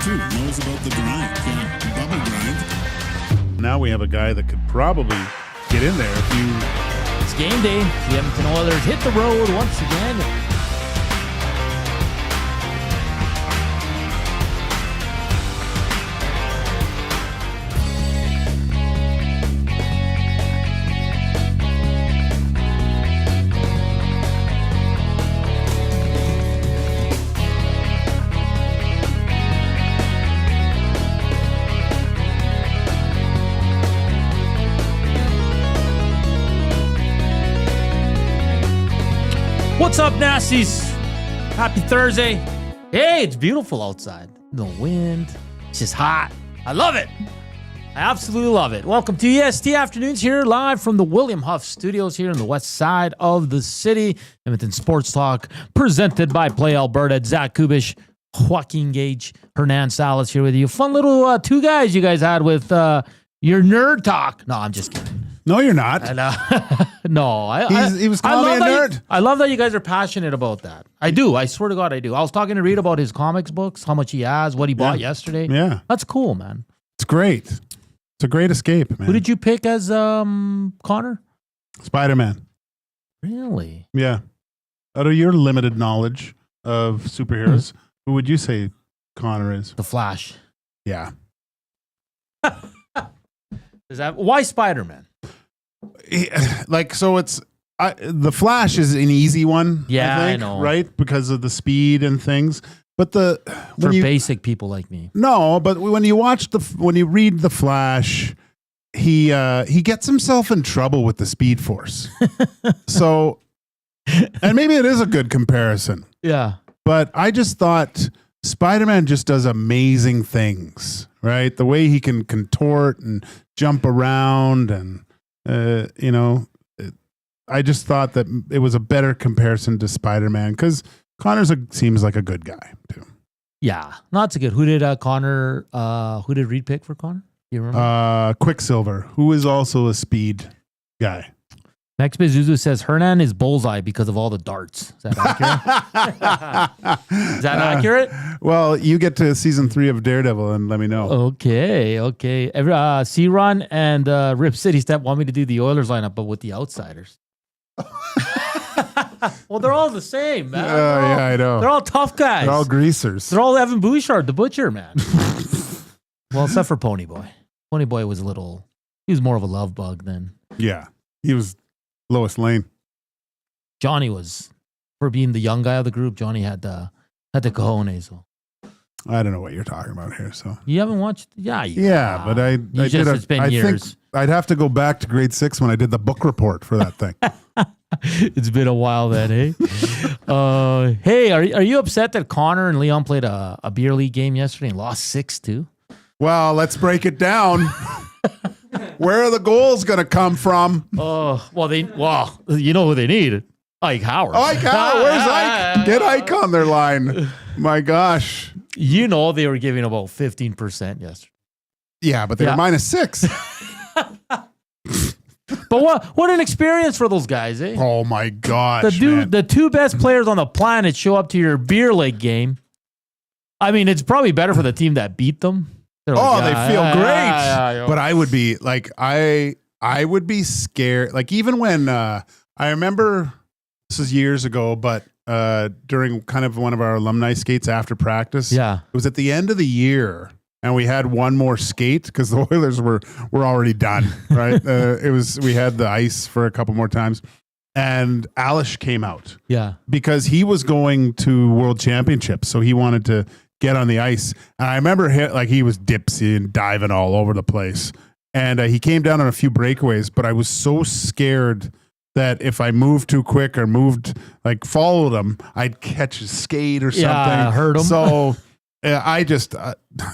too. Knows about the grind. Yeah, the bubble grind. Now we have a guy that could probably get in there if you... It's game day. The Edmonton Oilers hit the road once again. What's up, Nasties? Happy Thursday. Hey, it's beautiful outside. No wind. It's just hot. I love it. I absolutely love it. Welcome to EST Afternoons here live from the William Huff Studios here in the west side of the city. Edmonton Sports Talk presented by Play Alberta. Zach Kubish, Joaquin, Gage, Hernan, Salas here with you. Fun little two guys you guys had with your nerd talk. No, I'm just kidding. No, you're not. No, he was calling me a nerd. I love that you guys are passionate about that. I do. I swear to God, I do. I was talking to Reed about his comics books, how much he has, what he bought yesterday. Yeah. That's cool, man. It's great. It's a great escape, man. Who did you pick as Connor? Spider-Man. Really? Yeah. Out of your limited knowledge of superheroes, who would you say Connor is? The Flash. Yeah. Why Spider-Man? So it's the Flash is an easy one. Yeah, I think, I know, right? Because of the speed and things. But for basic people like me. No, but when you read the Flash, he gets himself in trouble with the Speed Force. So, and maybe it is a good comparison. Yeah, but I just thought Spider-Man just does amazing things, right? The way he can contort and jump around and. I just thought that it was a better comparison to Spider-Man because Connor's seems like a good guy too. Yeah, not so good. Who did Connor? Who did Reed pick for Connor? You remember? Quicksilver, who is also a speed guy. Max Bezuzu says Hernan is bullseye because of all the darts. Is that accurate? Is that accurate? Well, you get to season 3 of Daredevil and let me know. Okay. C-Run and Rip City Step want me to do the Oilers lineup, but with the outsiders. Well, they're all the same, man. Yeah, I know. They're all tough guys. They're all greasers. They're all Evan Bouchard, the butcher, man. Well, except for Ponyboy. Ponyboy was he was more of a love bug than. Yeah, he was Lois Lane. Johnny was, for being the young guy of the group, Johnny had the cojones. So. I don't know what you're talking about here. So you haven't watched? Yeah, but it's been years. Think I'd have to go back to grade 6 when I did the book report for that thing. It's been a while then, eh? Hey, are you upset that Connor and Leon played a beer league game yesterday and lost 6-2? Well, let's break it down. Where are the goals going to come from? Well, you know who they need? Ike Howard. Ike Howard. Where's Ike? Get Ike on their line. My gosh. You know they were giving about 15% yesterday. Yeah, but they were -6. But what an experience for those guys, eh? Oh my gosh. The two best players on the planet show up to your beer league game. I mean, it's probably better for the team that beat them. They feel great. But I would be like, I would be scared. Like even when I remember this is years ago, but during kind of one of our alumni skates after practice, it was at the end of the year, and we had one more skate because the Oilers were already done. Right? We had the ice for a couple more times, and Alish came out, because he was going to World Championships, so he wanted to get on the ice. And I remember he was dipsy and diving all over the place. And he came down on a few breakaways, but I was so scared that if I moved too quick or followed him, I'd catch a skate or something. Yeah, hurt him. So I just,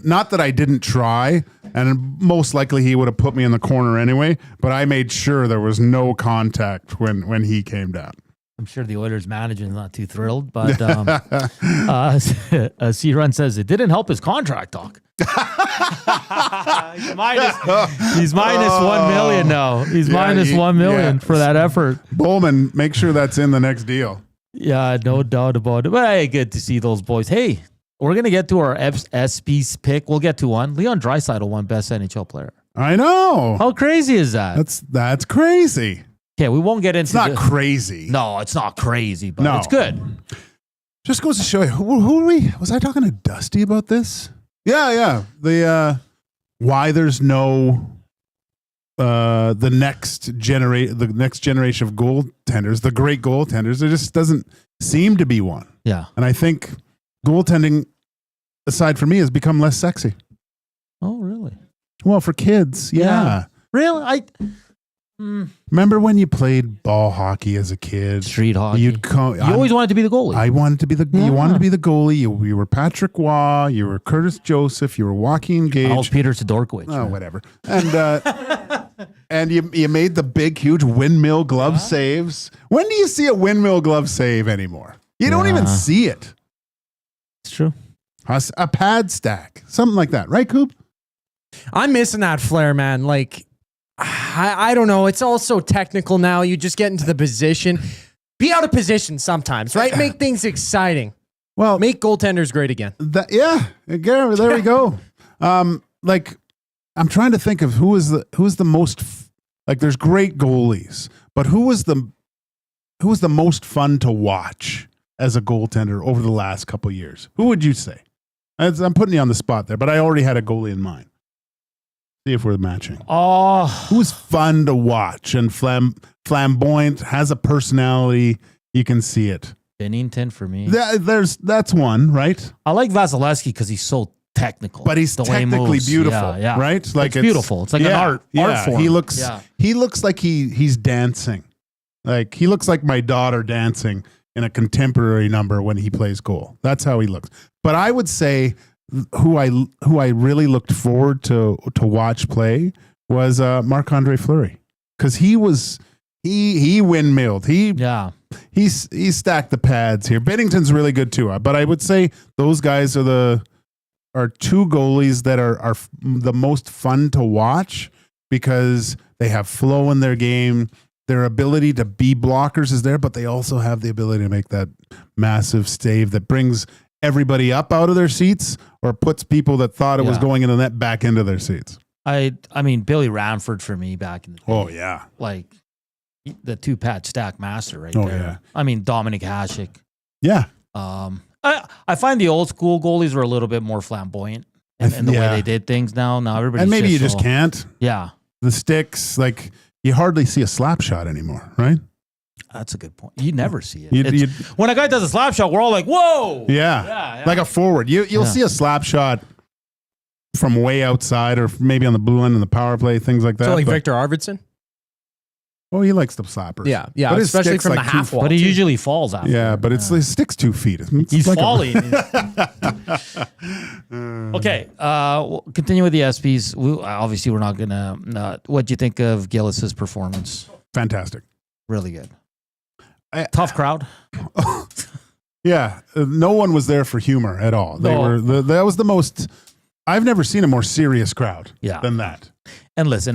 not that I didn't try, and most likely he would have put me in the corner anyway, but I made sure there was no contact when he came down. I'm sure the Oilers management is not too thrilled, but C-Run says it didn't help his contract talk. He's minus 1 million now. He's minus 1 million for that effort. Bowman, make sure that's in the next deal. Yeah, no doubt about it. But hey, good to see those boys. Hey, We're going to get to our ESPYs pick. We'll get to one. Leon Draisaitl won Best NHL Player. I know. How crazy is that? That's crazy. Okay, we won't get into It's not crazy. No, it's not crazy, but it's good. Just goes to show you, who are we? Was I talking to Dusty about this? Yeah. The why there's no the next generation of goaltenders, the great goaltenders. There just doesn't seem to be one. Yeah. And I think goaltending, aside from me, has become less sexy. Oh, really? Well, for kids, yeah. Really? Remember when you played ball hockey as a kid? Street hockey. You always wanted to be the goalie. I wanted to be you wanted to be the goalie. You were Patrick Waugh. You were Curtis Joseph. You were Joaquin Gage. I was Peter Sidorkiewicz. Oh, whatever. And and you made the big, huge windmill glove saves. When do you see a windmill glove save anymore? You don't even see it. It's true. A pad stack, something like that, right, Coop? I'm missing that flair, man. Like, I don't know. It's all so technical now. You just get into the position. Be out of position sometimes, right? Make things exciting. Well, make goaltenders great again. There we go. Like, I'm trying to think of who is the most like. There's great goalies, but who was the most fun to watch as a goaltender over the last couple of years? Who would you say? I'm putting you on the spot there, but I already had a goalie in mind. See if we're matching. Oh, who's fun to watch and flamboyant, has a personality. You can see it. Bennington for me. That's one, right? I like Vasilevsky because he's so technical, but he's technically beautiful, right? Like it's beautiful. It's like an art form. He looks like he's dancing. Like he looks like my daughter dancing in a contemporary number when he plays goal. That's how he looks. But I would say who I really looked forward to watch play was Marc-Andre Fleury, because he windmilled. He stacked the pads here. Bennington's really good too, but I would say those guys are two goalies that are the most fun to watch because they have flow in their game. Their ability to be blockers is there, but they also have the ability to make that massive save that brings everybody up out of their seats or puts people that thought it was going in the net back into their seats. I mean, Billy Ranford for me back in the day. Oh, yeah. Like the two-pad stack master right there. Yeah. I mean, Dominic Hasek. Yeah. I find the old school goalies were a little bit more flamboyant in the way they did things now. Now everybody, and maybe you just can't. Yeah. The sticks, like you hardly see a slap shot anymore, right? That's a good point. You never see it. When a guy does a slap shot, we're all like, whoa. Yeah. Like a forward. You'll see a slap shot from way outside or maybe on the blue end in the power play, things like that. So like Victor Arvidsson? Oh, he likes the slappers. Yeah, but especially from the half wall. But he usually falls after. Yeah, but it sticks 2 feet. He's like falling. Okay, we'll continue with the ESPYs. Obviously, we're not going to... what do you think of Gillis's performance? Fantastic. Really good. Tough crowd. Yeah, no one was there for humor at all. That was the most... I've never seen a more serious crowd than that. And listen,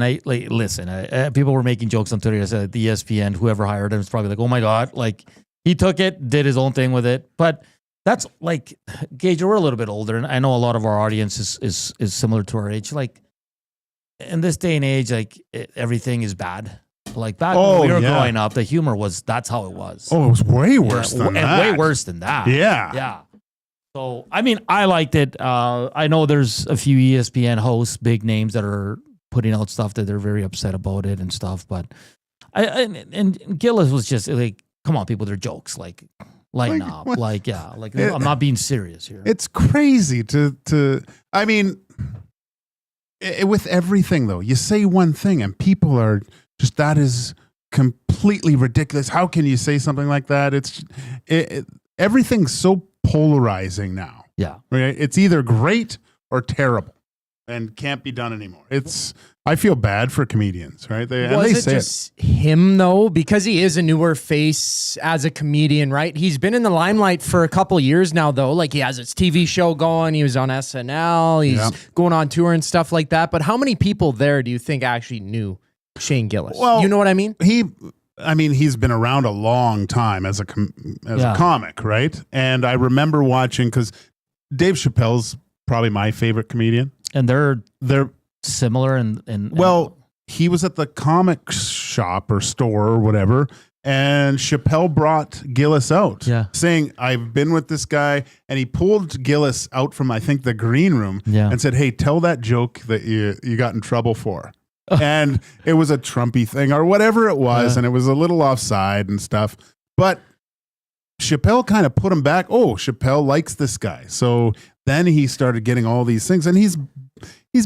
people were making jokes on Twitter. I said the ESPN, whoever hired him, was probably like, "Oh my god!" Like he took it, did his own thing with it. But that's like, Gage, we're a little bit older, and I know a lot of our audience is similar to our age. Like in this day and age, like everything is bad. Like back when we were growing up, the humor that's how it was. Oh, it was way worse than that. Way worse than that. Yeah. So I mean, I liked it. I know there's a few ESPN hosts, big names, that are putting out stuff that they're very upset about it and stuff. But and Gillis was just like, come on, people, they're jokes. Like, lighten up. What? I'm not being serious here. It's crazy to I mean, with everything though, you say one thing and people are just, that is completely ridiculous. How can you say something like that? Everything's so polarizing now. Yeah. Right? It's either great or terrible and can't be done anymore. I feel bad for comedians, right? Was it just him though? Because he is a newer face as a comedian, right? He's been in the limelight for a couple years now though. Like he has his TV show going. He was on SNL. He's going on tour and stuff like that. But how many people there do you think actually knew Shane Gillis? Well, you know what I mean? He's been around a long time as a comic, right? And I remember watching, because Dave Chappelle's probably my favorite comedian. And they're They're similar and well, he was at the comic shop or store or whatever, and Chappelle brought Gillis out, saying, "I've been with this guy," and he pulled Gillis out from I think the green room and said, "Hey, tell that joke that you got in trouble for." And it was a Trumpy thing or whatever it was, and it was a little offside and stuff. But Chappelle kind of put him back. Oh, Chappelle likes this guy. So then he started getting all these things, and he's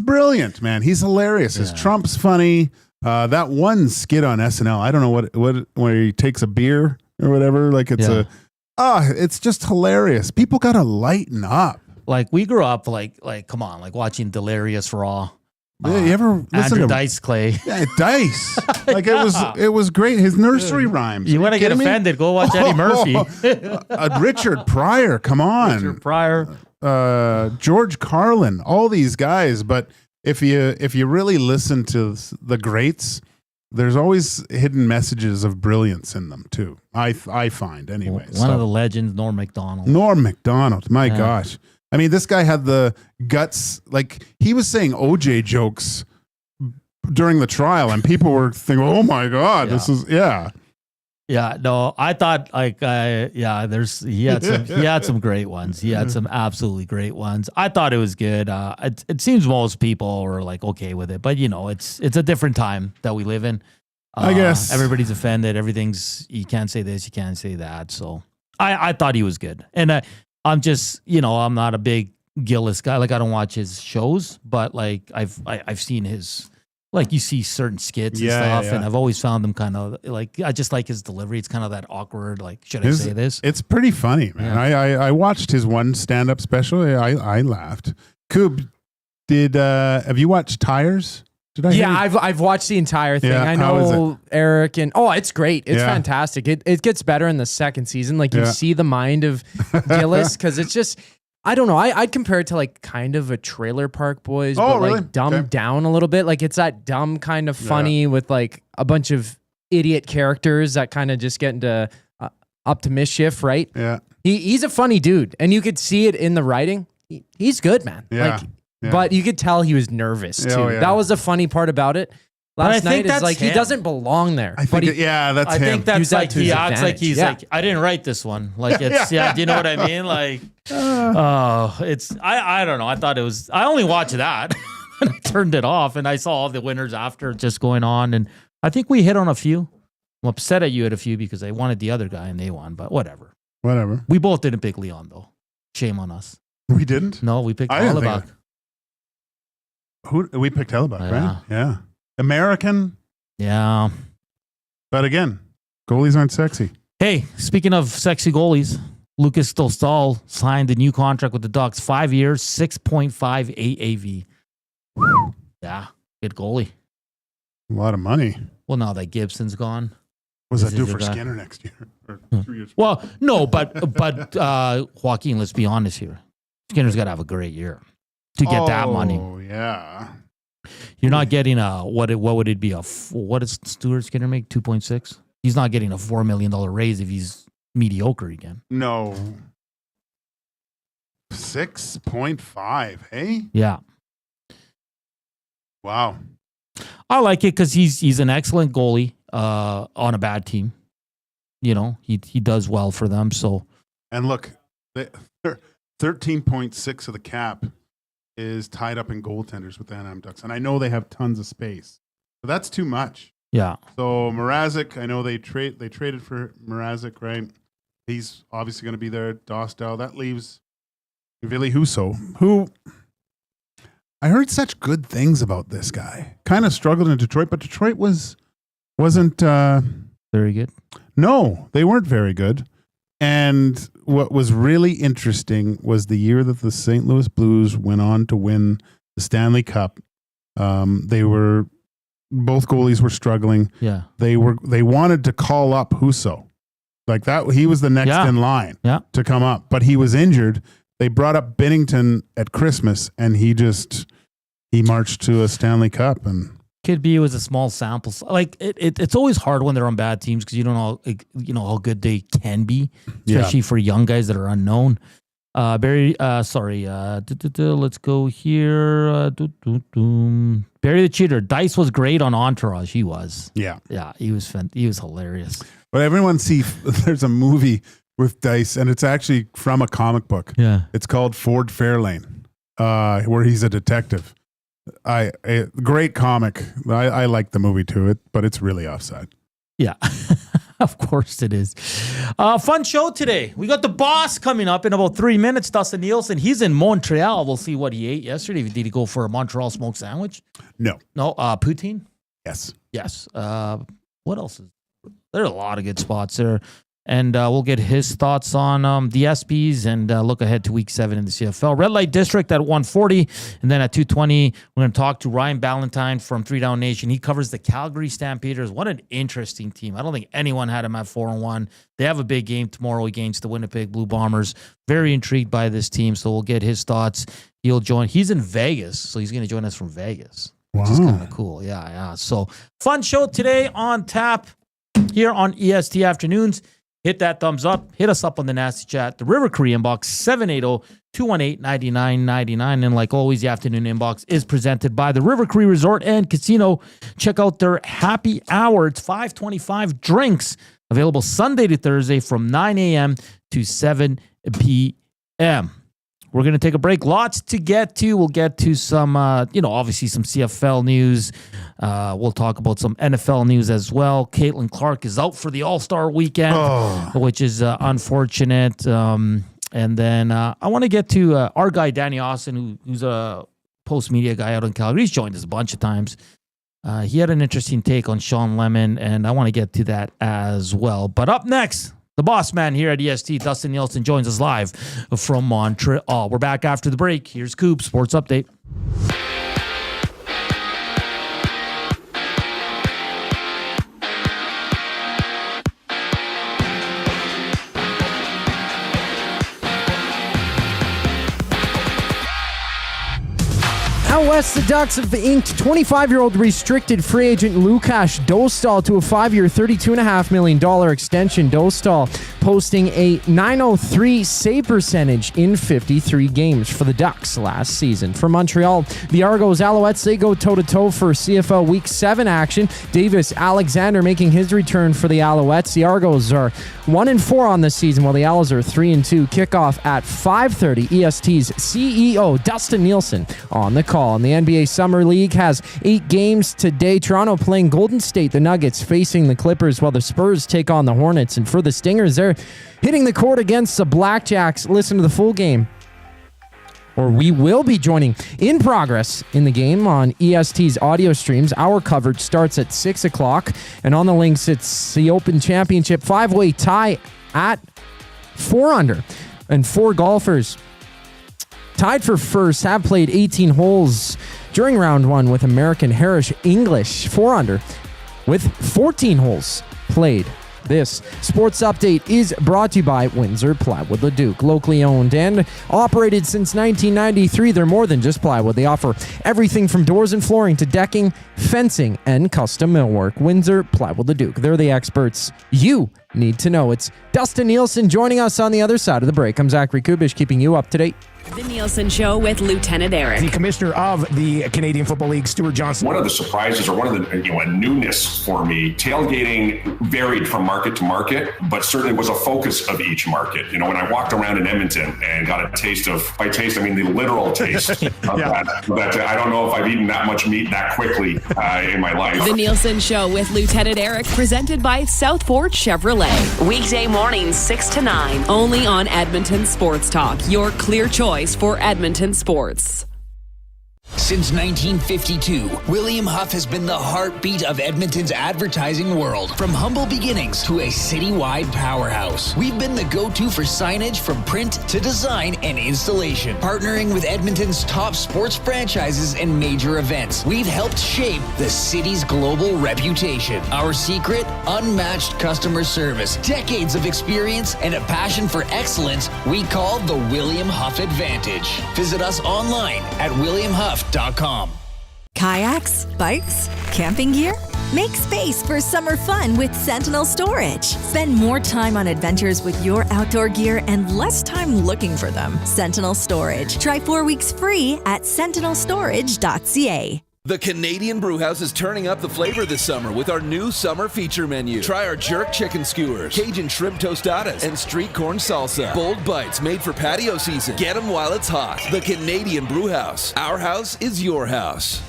brilliant, man. He's hilarious. His Trump's funny. That one skit on SNL, I don't know what where he takes a beer or whatever. Like it's just hilarious. People gotta lighten up. Like we grew up like come on, like watching Delirious Raw. You ever listen Andrew to Dice Clay? Yeah, Dice. Like it was great. His nursery rhymes. You want to get offended? Go watch Eddie Murphy. Richard Pryor. Come on. Richard Pryor. George Carlin. All these guys. But if you really listen to the greats, there's always hidden messages of brilliance in them too. I find anyway. One of the legends, Norm Macdonald. Norm Macdonald. My gosh. I mean, this guy had the guts. Like he was saying OJ jokes during the trial, and people were thinking, "Oh my God, this is Yeah, no, I thought like he had some great ones. He had some absolutely great ones. I thought it was good. It seems most people were like okay with it, but it's a different time that we live in. I guess everybody's offended. Everything's you can't say this, you can't say that. So I thought he was good, and I'm just I'm not a big Gillis guy. Like I don't watch his shows, but like I've seen his. Like you see certain skits and stuff, and I've always found them kind of like I just like his delivery. It's kind of that awkward, like should I say this? It's pretty funny, man. I watched his one stand-up special. I laughed. Coop, have you watched Tires? I've watched the entire thing. I know Eric and it's great. It's fantastic. It gets better in the second season. Like you see the mind of Gillis because it's just. I don't know. I'd compare it to like kind of a Trailer Park Boys, but really? like dumbed down a little bit. Like it's that dumb kind of funny with like a bunch of idiot characters that kind of just get into up to mischief, right? Yeah. He's a funny dude, and you could see it in the writing. He's good, man. Yeah. But you could tell he was nervous too. Oh, yeah. That was the funny part about it. Last night is like him. He doesn't belong there. I think that's him. I think that's like he acts like he's like I didn't write this one. Like it's do you know what I mean? Like it's I don't know. I thought it was I only watched that and I turned it off and I saw all the winners after just going on and I think we hit on a few. I'm upset at you at a few because I wanted the other guy and they won, but whatever. We both didn't pick Leon though. Shame on us. We didn't? No, we picked Hellebuck. We picked Hellebuck, right? Yeah. American. Yeah. But again, goalies aren't sexy. Hey, speaking of sexy goalies, Lukas Dostal signed a new contract with the Ducks, 5 years, 6.5 AAV. Yeah, good goalie. A lot of money. Well, now that Gibson's gone. What does that do for Skinner next year? Or 3 years? Well, no, but Joaquin, let's be honest here. Skinner's got to have a great year to get that money. Oh, yeah. You're not getting what would it be? What does Stuart Skinner make? 2.6? He's not getting a $4 million raise if he's mediocre again. No. 6.5, hey? Yeah. Wow. I like it because he's an excellent goalie on a bad team. He does well for them. So, and look, 13.6 of the cap is tied up in goaltenders with the Anaheim Ducks. And I know they have tons of space, but that's too much. Yeah. So Mrazek, I know they traded for Mrazek, right? He's obviously going to be there. Dostal. That leaves Ville Husso, who I heard such good things about this guy. Kind of struggled in Detroit, but Detroit wasn't very good. No, they weren't very good. And what was really interesting was the year that the St. Louis Blues went on to win the Stanley Cup. Both goalies were struggling. Yeah. They wanted to call up Husso. Like that, he was the next in line to come up, but he was injured. They brought up Binnington at Christmas, and he marched to a Stanley Cup. And could be it was a small sample. Like it's always hard when they're on bad teams because you don't know how good they can be, especially for young guys that are unknown. Let's go here. Barry the Cheater. Dice was great on Entourage. He was. Yeah. Yeah, he was hilarious. But everyone there's a movie with Dice, and it's actually from a comic book. Yeah. It's called Ford Fairlane, where he's a detective. Great comic. I like the movie too, but it's really offside. Yeah, of course it is. Fun show today. We got the boss coming up in about 3 minutes. Dustin Nielson. He's in Montreal. We'll see what he ate yesterday. Did he go for a Montreal smoked sandwich? No. Poutine? Yes. What else there are a lot of good spots there. And we'll get his thoughts on the ESPYs and look ahead to Week 7 in the CFL. Red Light District at 1:40. And then at 2:20, we're going to talk to Ryan Ballantine from 3 Down Nation. He covers the Calgary Stampeders. What an interesting team. I don't think anyone had him at 4-1. They have a big game tomorrow against the Winnipeg Blue Bombers. Very intrigued by this team, so we'll get his thoughts. He'll join. He's in Vegas, so he's going to join us from Vegas, which is kind of cool. Yeah. So fun show today on tap here on EST Afternoons. Hit that thumbs up. Hit us up on the Nasty Chat. The River Cree inbox, 780-218-9999. And like always, the afternoon inbox is presented by the River Cree Resort and Casino. Check out their happy hour. It's 525 drinks. Available Sunday to Thursday from 9 a.m. to 7 p.m. We're going to take a break. Lots to get to. We'll get to some, obviously some CFL news. We'll talk about some NFL news as well. Caitlin Clark is out for the All-Star weekend, which is unfortunate. And then I want to get to our guy, Danny Austin, who's a post-media guy out in Calgary. He's joined us a bunch of times. He had an interesting take on Sean Lemon, and I want to get to that as well. But up next, the boss man here at EST, Dustin Nielson, joins us live from Montreal. We're back after the break. Here's Coop Sports Update. Out west, the Ducks have inked 25-year-old restricted free agent Lukas Dostal to a 5-year, $32.5 million extension. Dostal posting a .903 save percentage in 53 games for the Ducks last season. For Montreal, the Argos Alouettes, they go toe-to-toe for CFL Week 7 action. Davis Alexander making his return for the Alouettes. The Argos are 1-4 on the season, while the Owls are 3-2. Kickoff at 5:30. EST's CEO, Dustin Nielson, on the call. And the NBA Summer League has 8 games today. Toronto playing Golden State, the Nuggets facing the Clippers, while the Spurs take on the Hornets. And for the Stingers, they're hitting the court against the Blackjacks. Listen to the full game, or we will be joining in progress in the game on EST's audio streams. Our coverage starts at 6 o'clock. And on the links, it's the Open Championship 5-way tie at 4 under. And 4 golfers tied for first have played 18 holes during round 1 with American Herish English 4 under with 14 holes played. This sports update is brought to you by Windsor Plywood Leduc. Locally owned and operated since 1993, they're more than just plywood. They offer everything from doors and flooring to decking, fencing, and custom millwork. Windsor Plywood Leduc. They're the experts you need to know. It's Dustin Nielson joining us on the other side of the break. I'm Zachary Kubish, keeping you up to date. The Nielson Show with Lieutenant Eric. The commissioner of the Canadian Football League, Stuart Johnson. One of the surprises, or one of the a newness for me, tailgating varied from market to market, but certainly was a focus of each market. When I walked around in Edmonton and got a taste of, by taste, I mean the literal taste of that. I don't know if I've eaten that much meat that quickly in my life. The Nielson Show with Lieutenant Eric, presented by Southport Chevrolet. Weekday mornings 6 to 9, only on Edmonton Sports Talk, your clear choice for Edmonton sports. Since 1952, William Huff has been the heartbeat of Edmonton's advertising world. From humble beginnings to a citywide powerhouse, we've been the go-to for signage from print to design and installation. Partnering with Edmonton's top sports franchises and major events, we've helped shape the city's global reputation. Our secret? Unmatched customer service, decades of experience, and a passion for excellence we call the William Huff Advantage. Visit us online at williamhuff.com. Kayaks, bikes, camping gear? Make space for summer fun with Sentinel Storage. Spend more time on adventures with your outdoor gear and less time looking for them. Sentinel Storage. Try 4 weeks free at sentinelstorage.ca. The Canadian Brewhouse is turning up the flavor this summer with our new summer feature menu. Try our jerk chicken skewers, Cajun shrimp tostadas, and street corn salsa. Bold bites made for patio season. Get them while it's hot. The Canadian Brewhouse. Our house is your house.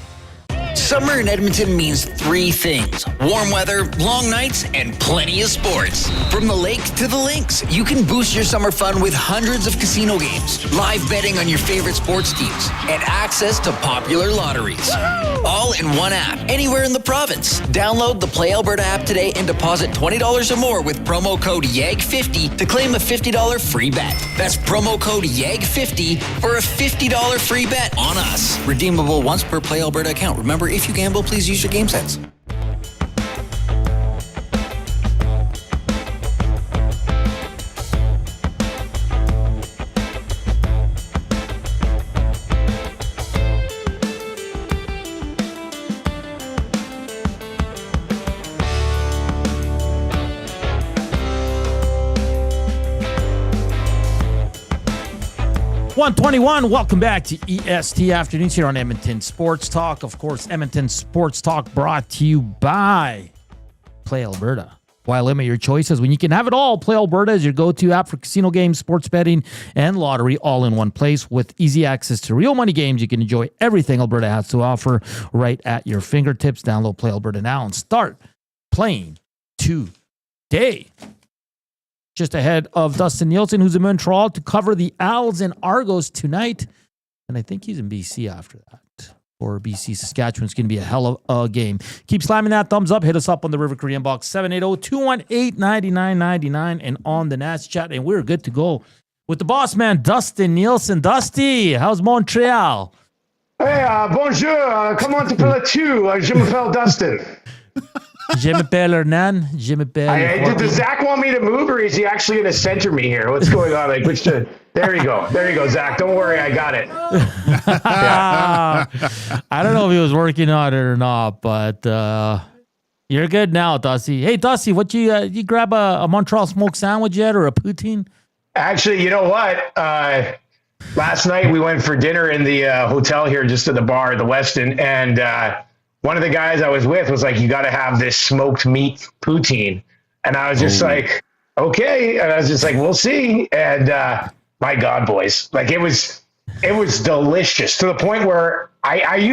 Summer in Edmonton means 3 things: warm weather, long nights, and plenty of sports. From the lake to the links, you can boost your summer fun with hundreds of casino games, live betting on your favorite sports teams, and access to popular lotteries. All in one app, anywhere in the province. Download the Play Alberta app today and deposit $20 or more with promo code YAG50 to claim a $50 free bet. That's promo code YAG50 for a $50 free bet on us. Redeemable once per Play Alberta account. Remember, if you gamble, please use your game sense. .121, welcome back to EST Afternoons here on Edmonton Sports Talk. Of course, Edmonton Sports Talk brought to you by Play Alberta. Why limit your choices when you can have it all? Play Alberta is your go-to app for casino games, sports betting, and lottery all in one place. With easy access to real money games, you can enjoy everything Alberta has to offer right at your fingertips. Download Play Alberta now and start playing today. Just ahead of Dustin Nielson, who's in Montreal to cover the Als and Argos tonight. And I think he's in BC after that. Or BC Saskatchewan. It's going to be a hell of a game. Keep slamming that thumbs up. Hit us up on the River Korean box 780-218-9999 and on the Nats chat. And we're good to go with the boss man, Dustin Nielson. Dusty, how's Montreal? Hey, bonjour. Comment t'appelles-tu? Je m'appelle Dustin. Je m'appelle Hernan. Je m'appelle. Does Zach want me to move, or is he actually going to center me here? What's going on? Like, there you go. There you go, Zach. Don't worry, I got it. I don't know if he was working on it or not, but you're good now, Dusty. Hey, Dusty, what you grab a Montreal smoked sandwich yet, or a poutine? Actually, you know what? Last night we went for dinner in the hotel here, just at the bar, the Westin, and one of the guys I was with was like, you got to have this smoked meat poutine. And I was just like, okay. And I was just like, we'll see. And my God, boys, like it was delicious to the point where I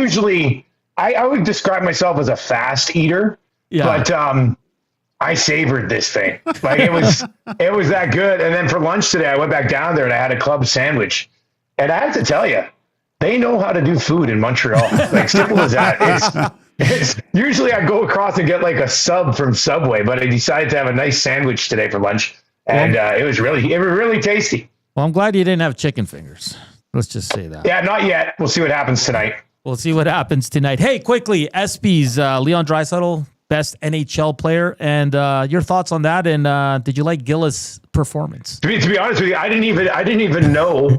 would describe myself as a fast eater, but I savored this thing. Like it was that good. And then for lunch today, I went back down there and I had a club sandwich. And I have to tell you, they know how to do food in Montreal. Like simple as that. It's usually I go across and get like a sub from Subway, but I decided to have a nice sandwich today for lunch, and it was really tasty. Well, I'm glad you didn't have chicken fingers. Let's just say that. Yeah, not yet. We'll see what happens tonight. We'll see what happens tonight. Hey, quickly, ESPYs, Leon Draisaitl, best NHL player, and your thoughts on that? And did you like Gillis' performance? To be honest with you, I didn't even know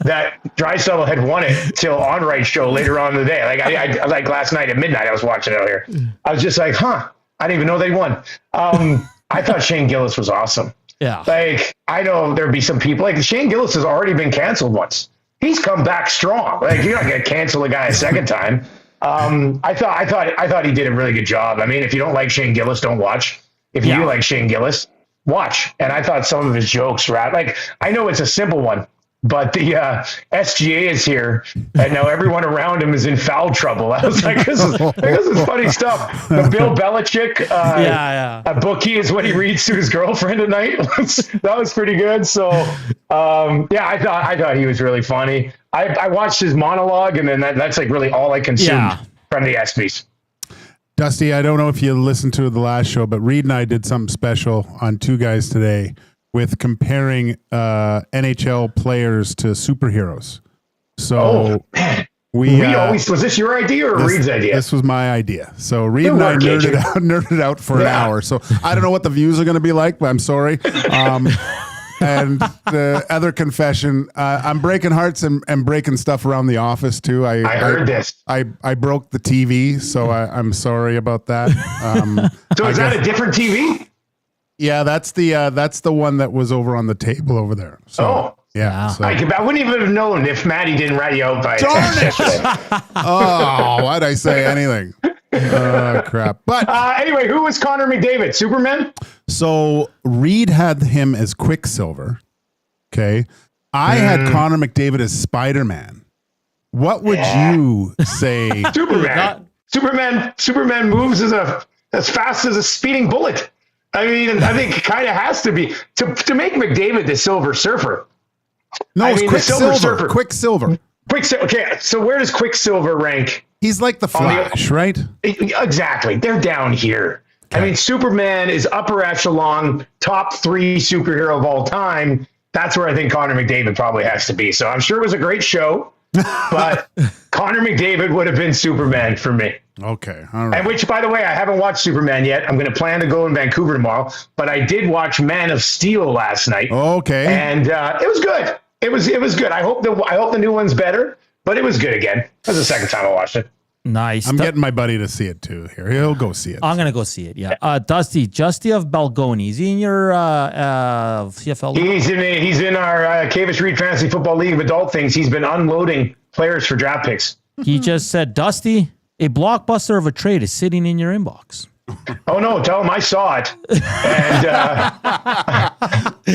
that Draisaitl had won it till Onrait show later on in the day. Like I like last night at midnight, I was watching it out here. I was just like, I didn't even know they won. I thought Shane Gillis was awesome. Yeah. Like I know there'd be some people like Shane Gillis has already been canceled once. He's come back strong. Like you're not going to cancel a guy a second time. I thought he did a really good job. I mean, if you don't like Shane Gillis, don't watch. If you do like Shane Gillis, watch. And I thought some of his jokes were like, I know it's a simple one, but the SGA is here, and now everyone around him is in foul trouble. I was like, this is funny stuff. The Bill Belichick, a bookie is what he reads to his girlfriend at night. That was pretty good. So, I thought he was really funny. I watched his monologue, and then that's like really all I consumed from the ESPYs. Dusty, I don't know if you listened to the last show, but Reed and I did something special on Two Guys Today with comparing NHL players to superheroes. So we always, was this your idea or Reed's idea? This was my idea. So Reed and I nerded out for an hour. So I don't know what the views are going to be like, but I'm sorry. And the other confession, I'm breaking hearts and breaking stuff around the office too. I heard this. I broke the TV, so I'm sorry about that. So is that a different TV? Yeah, that's the one that was over on the table over there. So, yeah. So. I wouldn't even have known if Maddie didn't write you out by text yesterday. Oh, why'd I say anything? Oh, crap. But anyway, who was Connor McDavid? Superman? So Reed had him as Quicksilver. Okay. I had Connor McDavid as Spider-Man. What would you say? Superman. Superman moves as fast as a speeding bullet. I mean, I think it kind of has to be to make McDavid the Silver Surfer. No, it's Quicksilver. Quicksilver. Okay, so where does Quicksilver rank? He's like the Flash, right? Exactly. They're down here. Okay. I mean, Superman is upper echelon, top 3 superhero of all time. That's where I think Connor McDavid probably has to be. So I'm sure it was a great show, but Connor McDavid would have been Superman for me. Okay. All right. And which, by the way, I haven't watched Superman yet. I'm going to plan to go in Vancouver tomorrow, but I did watch Man of Steel last night. Okay. And it was good. It was good. I hope the new one's better, but it was good again. That was the second time I watched it. Nice. I'm getting my buddy to see it too. Here, he'll go see it. I'm gonna go see it. Yeah. Dusty of Balgoni. Is he in your CFL? He's in our Cavis Reed Fantasy Football League of Adult Things. He's been unloading players for draft picks. He just said, Dusty, a blockbuster of a trade is sitting in your inbox. Oh no! Tell him I saw it, and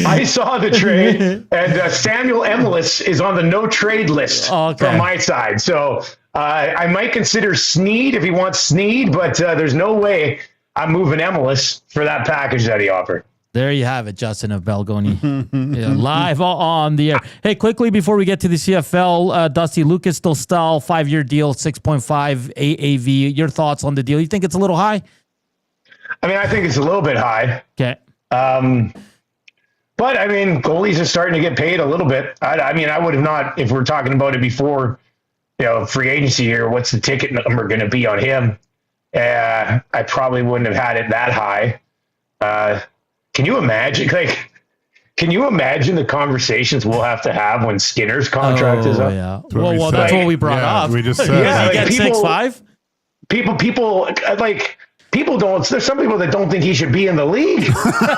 I saw the trade. And Samuel Emelis is on the no trade list from my side. So I might consider Sneed if he wants Sneed, but there's no way I'm moving Emelis for that package that he offered. There you have it, Justin of Balgoni, live on the air. Hey, quickly before we get to the CFL, Dusty, Lukas Dostal, 5-year deal, 6.5 AAV. Your thoughts on the deal? You think it's a little high? I mean, I think it's a little bit high. Okay. But I mean, goalies are starting to get paid a little bit. I mean, I would have not, if we're talking about it before, free agency here, what's the ticket number going to be on him? I probably wouldn't have had it that high. Can you imagine? Can you imagine the conversations we'll have to have when Skinner's contract is up? Yeah. Well, that's what we brought up. We just said. Yeah, like he gets 6.5. People don't. There's some people that don't think he should be in the league.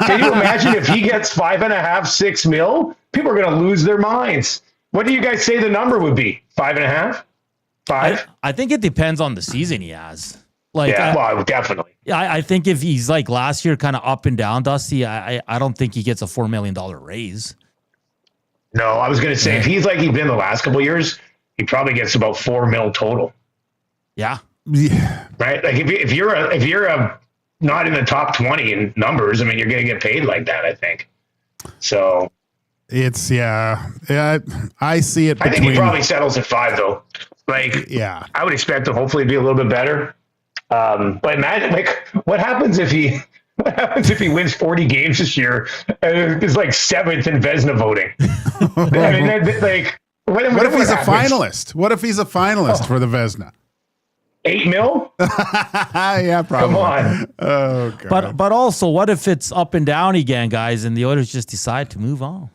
Can you imagine if he gets 5.5, 6 mil? People are going to lose their minds. What do you guys say the number would be? 5.5? 5? I think it depends on the season he has. Well, definitely. I think if he's like last year, kind of up and down, Dusty, I don't think he gets a $4 million raise. No, I was going to say if he's like he's been the last couple of years, he probably gets about 4 mil total. Yeah. Right. Like if you're not in the top 20 in numbers, I mean, you're going to get paid like that, I think. So it's I see it. I think he probably settles at 5 though. I would expect to hopefully be a little bit better. But imagine what happens if he wins 40 games this year and is like 7th in Vezina voting? I mean, what if he's a finalist? What if he's a finalist for the Vezina? 8 mil? Yeah, probably. Come on. Oh, God. But also, what if it's up and down again, guys, and the Oilers just decide to move on?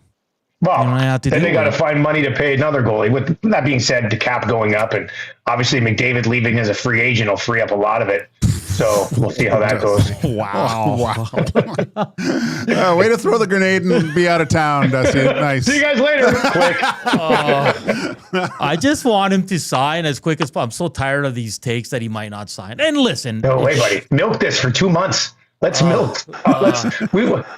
Well, then they got to find money to pay another goalie. With that being said, the cap going up, and obviously McDavid leaving as a free agent will free up a lot of it. So we'll see how that goes. Wow. Way to throw the grenade and be out of town, Dusty. Nice. See you guys later. Quick. I just want him to sign as quick as possible. I'm so tired of these takes that he might not sign. And listen. No way, buddy. Milk this for 2 months. Let's milk.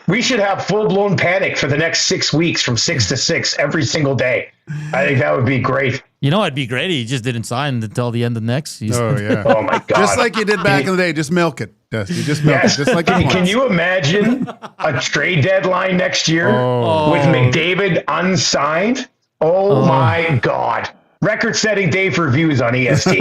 We should have full-blown panic for the next 6 weeks from 6 to 6 every single day. I think that would be great. You know, it'd be great. He just didn't sign until the end of next season. Oh, yeah. Oh, my God. Just like you did back in the day. Just milk it, Dusty. Just milk it. Just like Can you imagine a trade deadline next year with McDavid unsigned? Oh, my God. Record-setting day for views on EST.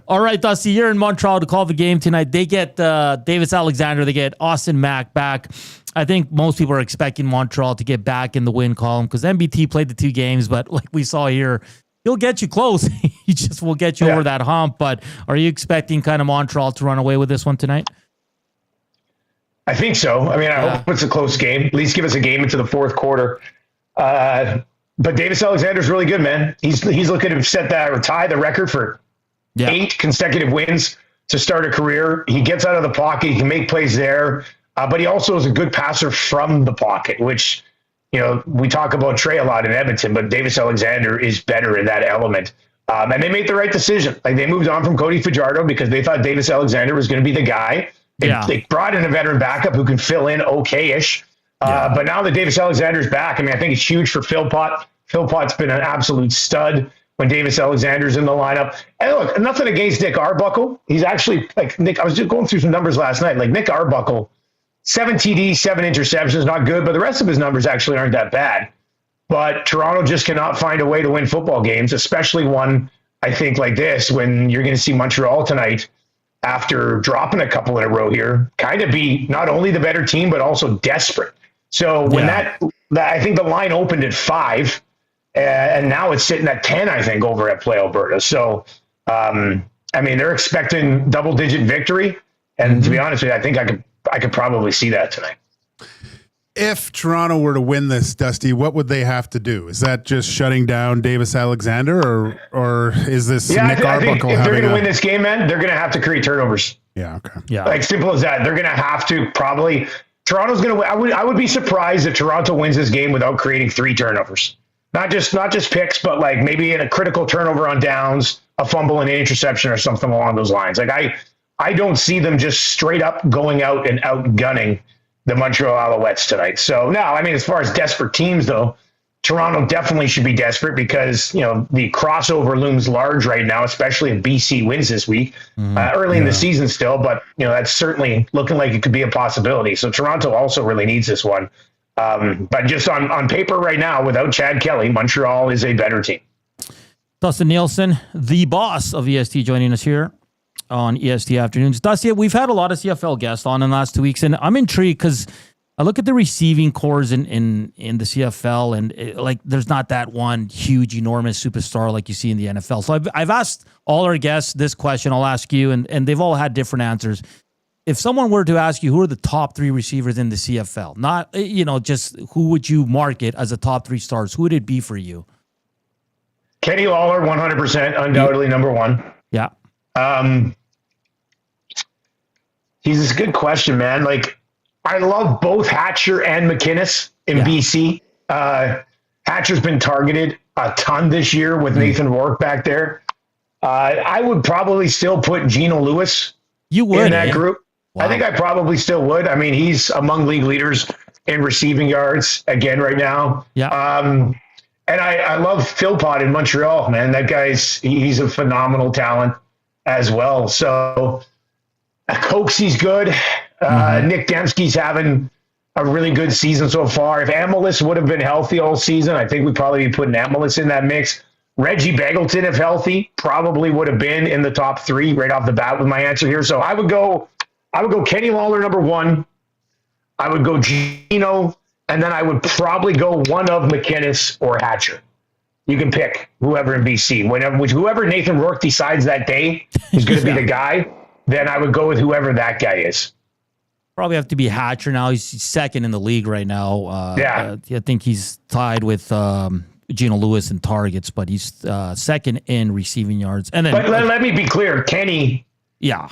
All right, Dusty, you're in Montreal to call the game tonight. They get Davis Alexander. They get Austin Mack back. I think most people are expecting Montreal to get back in the win column because MBT played the 2 games, but like we saw here, he'll get you close. He just will get you over that hump. But are you expecting kind of Montreal to run away with this one tonight? I think so. I mean, I hope it's a close game. At least give us a game into the fourth quarter. But Davis Alexander's really good, man. He's looking to set that or tie the record for 8 consecutive wins to start a career. He gets out of the pocket. He can make plays there. But he also is a good passer from the pocket, which, you know, we talk about Trey a lot in Edmonton, but Davis Alexander is better in that element. And they made the right decision. Like, they moved on from Cody Fajardo because they thought Davis Alexander was going to be the guy. They brought in a veteran backup who can fill in okay-ish. But now that Davis Alexander's back, I mean, I think it's huge for Philpott. Philpott's been an absolute stud when Davis Alexander's in the lineup. And look, nothing against Nick Arbuckle. He's actually, like, Nick, I was just going through some numbers last night. Like, Nick Arbuckle, 7 TDs, 7 interceptions, not good, but the rest of his numbers actually aren't that bad. But Toronto just cannot find a way to win football games, especially one, I think, like this, when you're going to see Montreal tonight, after dropping a couple in a row here, kind of be not only the better team, but also desperate. So when that I think the line opened at 5, and now it's sitting at 10, I think, over at Play Alberta. So, I mean, they're expecting double-digit victory. And to be honest with you, I think I could probably see that tonight. If Toronto were to win this, Dusty, what would they have to do? Is that just shutting down Davis Alexander, or is this Nick Arbuckle? If they're going to win this game, man, they're going to have to create turnovers. Yeah, okay. Yeah. Like, simple as that. They're going to have to probably – Toronto's going to – I would be surprised if Toronto wins this game without creating 3 turnovers. Not just picks, but like maybe in a critical turnover on downs, a fumble and an interception or something along those lines. Like, I don't see them just straight up going out and outgunning the Montreal Alouettes tonight. So, no, I mean, as far as desperate teams, though, Toronto definitely should be desperate because, you know, the crossover looms large right now, especially if BC wins this week, early in the season still. But, you know, that's certainly looking like it could be a possibility. So Toronto also really needs this one. But just on paper right now, without Chad Kelly, Montreal is a better team. Dustin Nielson, the boss of EST, joining us here on EST Afternoons. Dusty, we've had a lot of CFL guests on in the last 2 weeks, and I'm intrigued because I look at the receiving cores in the CFL, and like there's not that one huge, enormous superstar like you see in the NFL. So I've asked all our guests this question. I'll ask you, and they've all had different answers. If someone were to ask you who are the top 3 receivers in the CFL, not, you know, just who would you market as the top 3 stars, who would it be for you? Kenny Lawler, 100%, undoubtedly number 1. Yeah. He's a good question, man. Like, I love both Hatcher and McInnes in BC. Hatcher's been targeted a ton this year with Nathan Rourke back there. I would probably still put Geno Lewis in that group. Wow. I think I probably still would. I mean, he's among league leaders in receiving yards again right now. Yeah. And I love Philpott in Montreal, man. That he's a phenomenal talent as well. So Cokesey's good. Nick Dembski's having a really good season so far. If Amelis would have been healthy all season, I think we'd probably be putting Amelis in that mix. Reggie Begelton, if healthy, probably would have been in the top 3 right off the bat with my answer here. So I would go Kenny Lawler, number 1. I would go Geno, and then I would probably go one of McInnes or Hatcher. You can pick whoever in BC. Whoever Nathan Rourke decides that day is going to be the guy, then I would go with whoever that guy is. Probably have to be Hatcher now. He's second in the league right now. I think he's tied with Geno Lewis in targets, but he's second in receiving yards. And then, but let me be clear, Kenny. Yeah.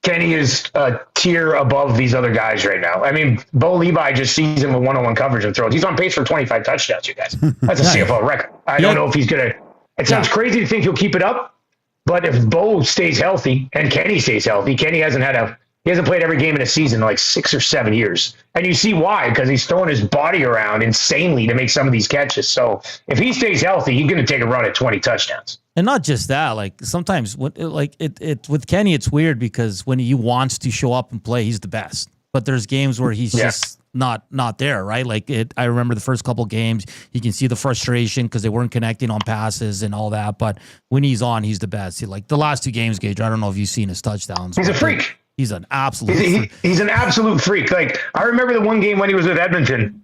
Kenny is a tier above these other guys right now. I mean, Bo Levi just sees him with one-on-one coverage and throws. He's on pace for 25 touchdowns, you guys. That's a CFL record. I don't know if he's going to – it sounds crazy to think he'll keep it up, but if Bo stays healthy and Kenny stays healthy, Kenny hasn't played every game in a season in like 6 or 7 years. And you see why, because he's throwing his body around insanely to make some of these catches. So if he stays healthy, he's going to take a run at 20 touchdowns. And not just that, like sometimes with Kenny, it's weird because when he wants to show up and play, he's the best. But there's games where he's just not there, right? Like I remember the first couple games, you can see the frustration because they weren't connecting on passes and all that. But when he's on, he's the best. Like the last 2 games, Gage, I don't know if you've seen his touchdowns. He's a freak. He's an absolute freak. He's an absolute freak. Like, I remember the one game when he was with Edmonton.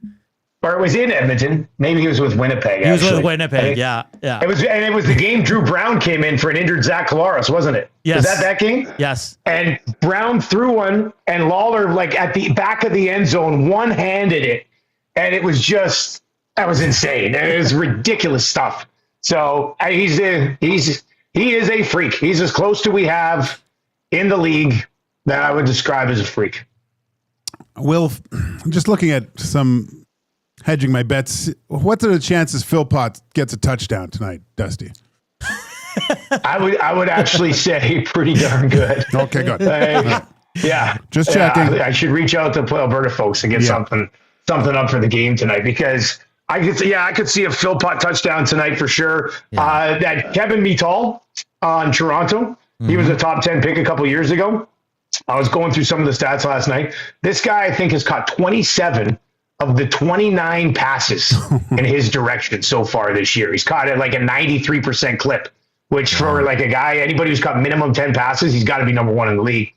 or it was in Edmonton. Maybe he was with Winnipeg. He was with Winnipeg. Yeah. It was the game Drew Brown came in for an injured Zach Collaros, wasn't it? Yes. Was that game? Yes. And Brown threw one, and Lawler, like at the back of the end zone, one-handed it, and it was just that was insane. It was ridiculous stuff. So he is a freak. He's as close to we have in the league that I would describe as a freak. Will, just looking at some hedging my bets, what are the chances Philpott gets a touchdown tonight, Dusty? I would actually say pretty darn good. Okay, good. Yeah. Just checking. I should reach out to Alberta folks and get something up for the game tonight, because I could see a Philpott touchdown tonight for sure. Yeah. That Kevin Mittal on Toronto, he was a top 10 pick a couple years ago. I was going through some of the stats last night. This guy, I think, has caught 27 of the 29 passes in his direction so far this year. He's caught it like a 93% clip, which for like a guy, anybody who's caught minimum 10 passes, he's got to be number one in the league.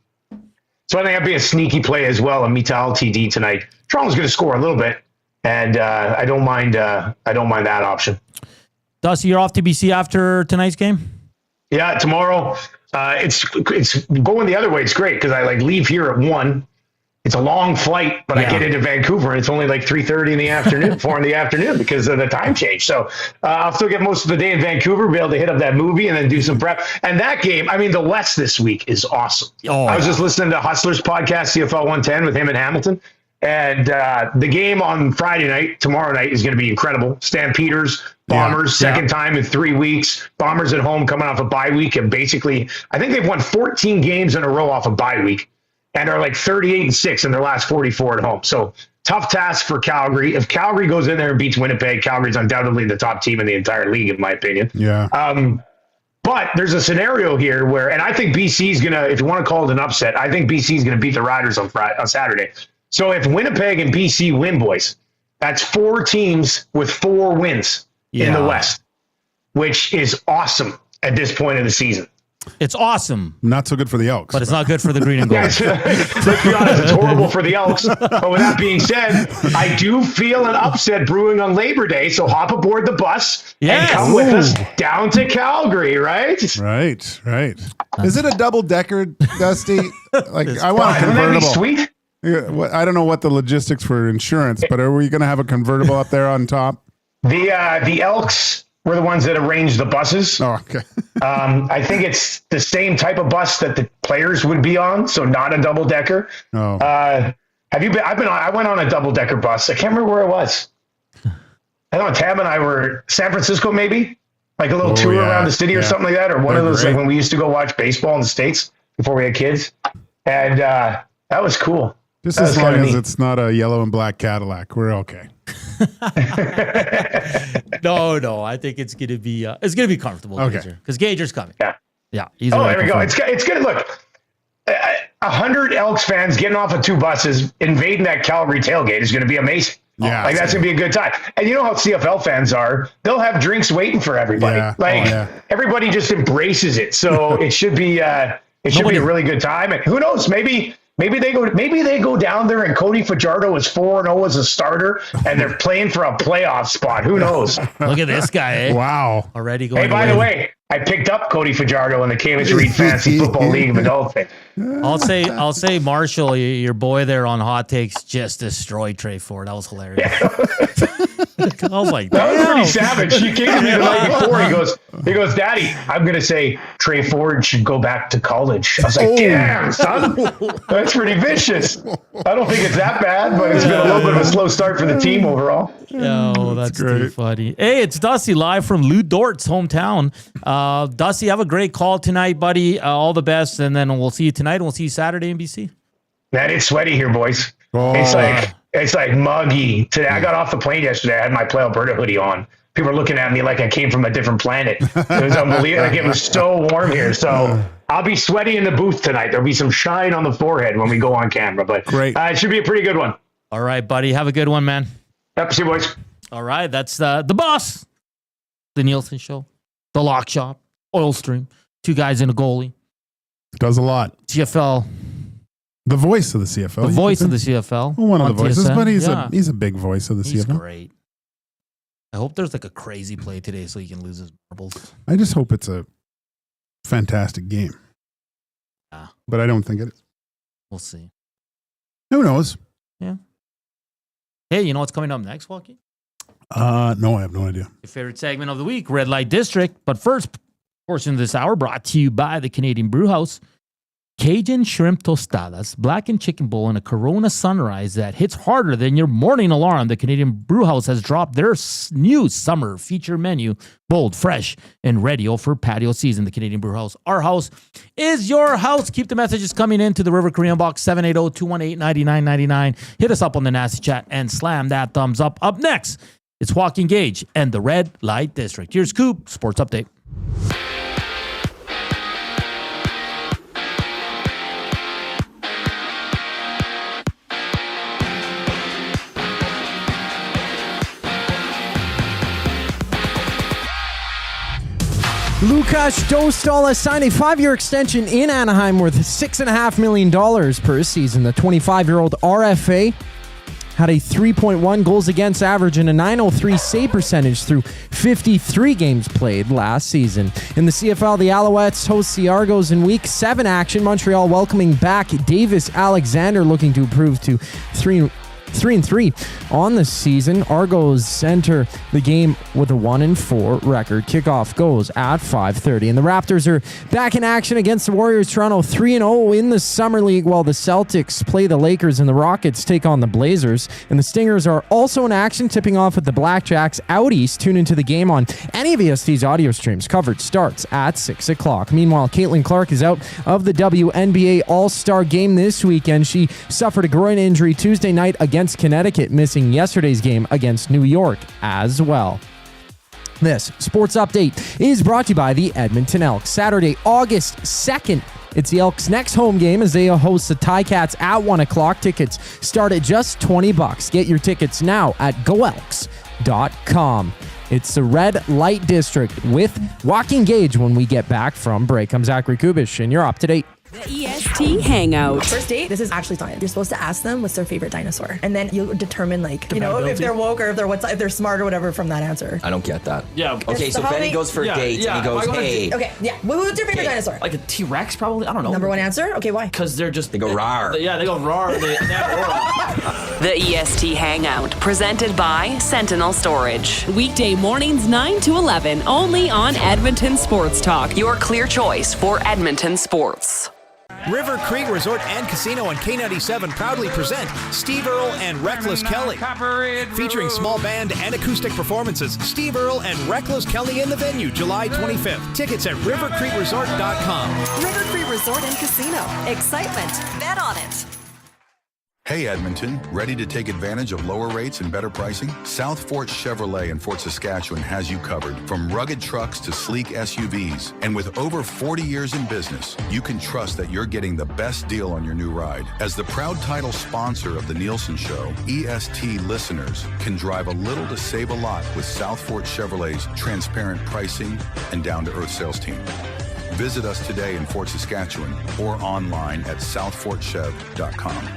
So I think that'd be a sneaky play as well. A Mittal TD tonight. Toronto's going to score a little bit, and I don't mind that option. Dusty, you're off to BC after tonight's game? Yeah, tomorrow. It's going the other way. It's great because I leave here at 1. It's a long flight, but I get into Vancouver and it's only like 3:30 in the afternoon, 4 in the afternoon because of the time change. So I'll still get most of the day in Vancouver, be able to hit up that movie and then do some prep. And that game, I mean, the West this week is awesome. I was just listening to Hustlers podcast, CFL 110 with him in Hamilton. And the game on Friday night, tomorrow night, is going to be incredible. Stampeders, Bombers, second time in 3 weeks. Bombers at home coming off a bye week. And basically, I think they've won 14 games in a row off a bye week and are like 38-6 in their last 44 at home. So tough task for Calgary. If Calgary goes in there and beats Winnipeg, Calgary's undoubtedly the top team in the entire league, in my opinion. Yeah. But there's a scenario here where, and I think BC's going to, if you want to call it an upset, I think BC's going to beat the Riders on Saturday. So if Winnipeg and BC win, boys, that's 4 teams with 4 wins in the West, which is awesome at this point of the season. It's awesome. Not so good for the Elks. But it's not good for the green and gold. Let's be honest, it's horrible for the Elks. But with that being said, I do feel an upset brewing on Labor Day, so hop aboard the bus and come with us down to Calgary, right? Right. Is it a double-decker, Dusty? I want a convertible. Wouldn't that be sweet? I don't know what the logistics for insurance, but are we going to have a convertible up there on top? The Elks were the ones that arranged the buses. Oh, okay. I think it's the same type of bus that the players would be on, so not a double decker. Oh. Have you been? I went on a double decker bus. I can't remember where it was. I don't know. Tab and I were San Francisco, maybe like a little tour around the city or something like that, or one of those like when we used to go watch baseball in the States before we had kids, and that was cool. Just as long as it's not a yellow and black Cadillac, we're okay. No, I think it's gonna be comfortable. Okay, because Gager's coming. Yeah. There we go. It's gonna look. 100 Elks fans getting off of 2 buses, invading that Calgary tailgate is gonna be amazing. Yeah, that's gonna be a good time. And you know how CFL fans are; they'll have drinks waiting for everybody. Everybody just embraces it, so it should be. It should be a really good time. And who knows? Maybe they go down there and Cody Fajardo is 4-0 as a starter and they're playing for a playoff spot. Who knows? Look at this guy. Eh? Wow. Already going. Hey, by the way, I picked up Cody Fajardo in the Cambridge Reed Fantasy Football League of Adult thing. I'll say Marshall, your boy there on Hot Takes just destroyed Trey Ford. That was hilarious. I was like, that was pretty savage. He kicked me the night before. He goes, Daddy, I'm gonna say Trey Ford should go back to college. I was like, damn, son, that's pretty vicious. I don't think it's that bad, but it's been a little bit of a slow start for the team overall. Oh, that's too funny. Hey, it's Dusty live from Lou Dort's hometown. Dusty, have a great call tonight, buddy. All the best, and then we'll see you tonight, and we'll see you Saturday in BC. Man, it's sweaty here, boys. It's like muggy. Today, I got off the plane yesterday. I had my Play Alberta hoodie on. People were looking at me like I came from a different planet. It was unbelievable. Like it was so warm here. So I'll be sweaty in the booth tonight. There'll be some shine on the forehead when we go on camera. But great. It should be a pretty good one. All right, buddy. Have a good one, man. Yep, see you, boys. All right, that's the boss. The Nielson Show. The Lock Shop. Oil Stream. 2 guys and a goalie. Does a lot. CFL The voice of the CFL. The voice of the CFL. Well, one of the voices, TSN. but he's a big voice of the He's CFL. Great. I hope there's like a crazy play today so he can lose his marbles. I just hope it's a fantastic game. Yeah. But I don't think it is. We'll see. Who knows? Yeah. Hey, you know what's coming up next, Joaquin? No, I have no idea. Your favorite segment of the week, Red Light District. But first portion of this hour brought to you by the Canadian Brew House. Cajun shrimp tostadas, blackened chicken bowl, and a Corona sunrise that hits harder than your morning alarm. The Canadian Brew House has dropped their new summer feature menu, bold, fresh, and ready for patio season. The Canadian Brew House, our house is your house. Keep the messages coming in to the River Korean Box 780-218-9999. Hit us up on the Nasty Chat and slam that thumbs up. Up next, it's Joaquin Gage and the Red Light District. Here's Coop, Sports Update. Lukas Dostal has signed a 5-year extension in Anaheim worth $6.5 million per season. The 25-year-old RFA had a 3.1 goals against average and a .903 save percentage through 53 games played last season. In the CFL, the Alouettes host the Argos in Week 7 action. Montreal welcoming back Davis Alexander, looking to improve to 3-3 on the season. Argos enter the game with a 1-4 record. Kickoff goes at 5:30. And the Raptors are back in action against the Warriors. Toronto 3-0 in the Summer League, while the Celtics play the Lakers and the Rockets take on the Blazers. And the Stingers are also in action, tipping off with the Blackjacks out east. Tune into the game on any of EST's audio streams. Coverage starts at 6 o'clock. Meanwhile, Caitlin Clark is out of the WNBA All-Star game this weekend. She suffered a groin injury Tuesday night against Connecticut, missing yesterday's game against New York as well. This sports update is brought to you by the Edmonton Elks. Saturday, August 2nd, it's the Elks' next home game as they host the Ticats at 1 o'clock. Tickets start at just $20. Get your tickets now at goelks.com. It's the Red Light District with Joaquin Gage when we get back from break. I'm Zachary Kubish, and you're up to date. The EST Hangout. First date, this is actually science. You're supposed to ask them what's their favorite dinosaur. And then you'll determine, like, you know, if they're woke or if they're smart or whatever from that answer. I don't get that. Yeah. Okay, so Benny goes for a date and he goes, hey. Okay, yeah. What's your favorite dinosaur? Like a T-Rex, probably? I don't know. Number one answer? Okay, why? Because they're just... They go rawr. Yeah, they go rawr. They The EST Hangout, presented by Sentinel Storage. Weekday mornings 9 to 11, only on Edmonton Sports Talk. Your clear choice for Edmonton sports. River Creek Resort and Casino on K97 proudly present Steve Earle and Reckless Kelly. Featuring small band and acoustic performances, Steve Earle and Reckless Kelly in the venue July 25th. Tickets at rivercreekresort.com. River Creek Resort and Casino. Excitement. Bet on it. Hey Edmonton, ready to take advantage of lower rates and better pricing? South Fort Chevrolet in Fort Saskatchewan has you covered. From rugged trucks to sleek SUVs. And with over 40 years in business, you can trust that you're getting the best deal on your new ride. As the proud title sponsor of the Nielson Show, EST listeners can drive a little to save a lot with South Fort Chevrolet's transparent pricing and down-to-earth sales team. Visit us today in Fort Saskatchewan or online at southfortchev.com.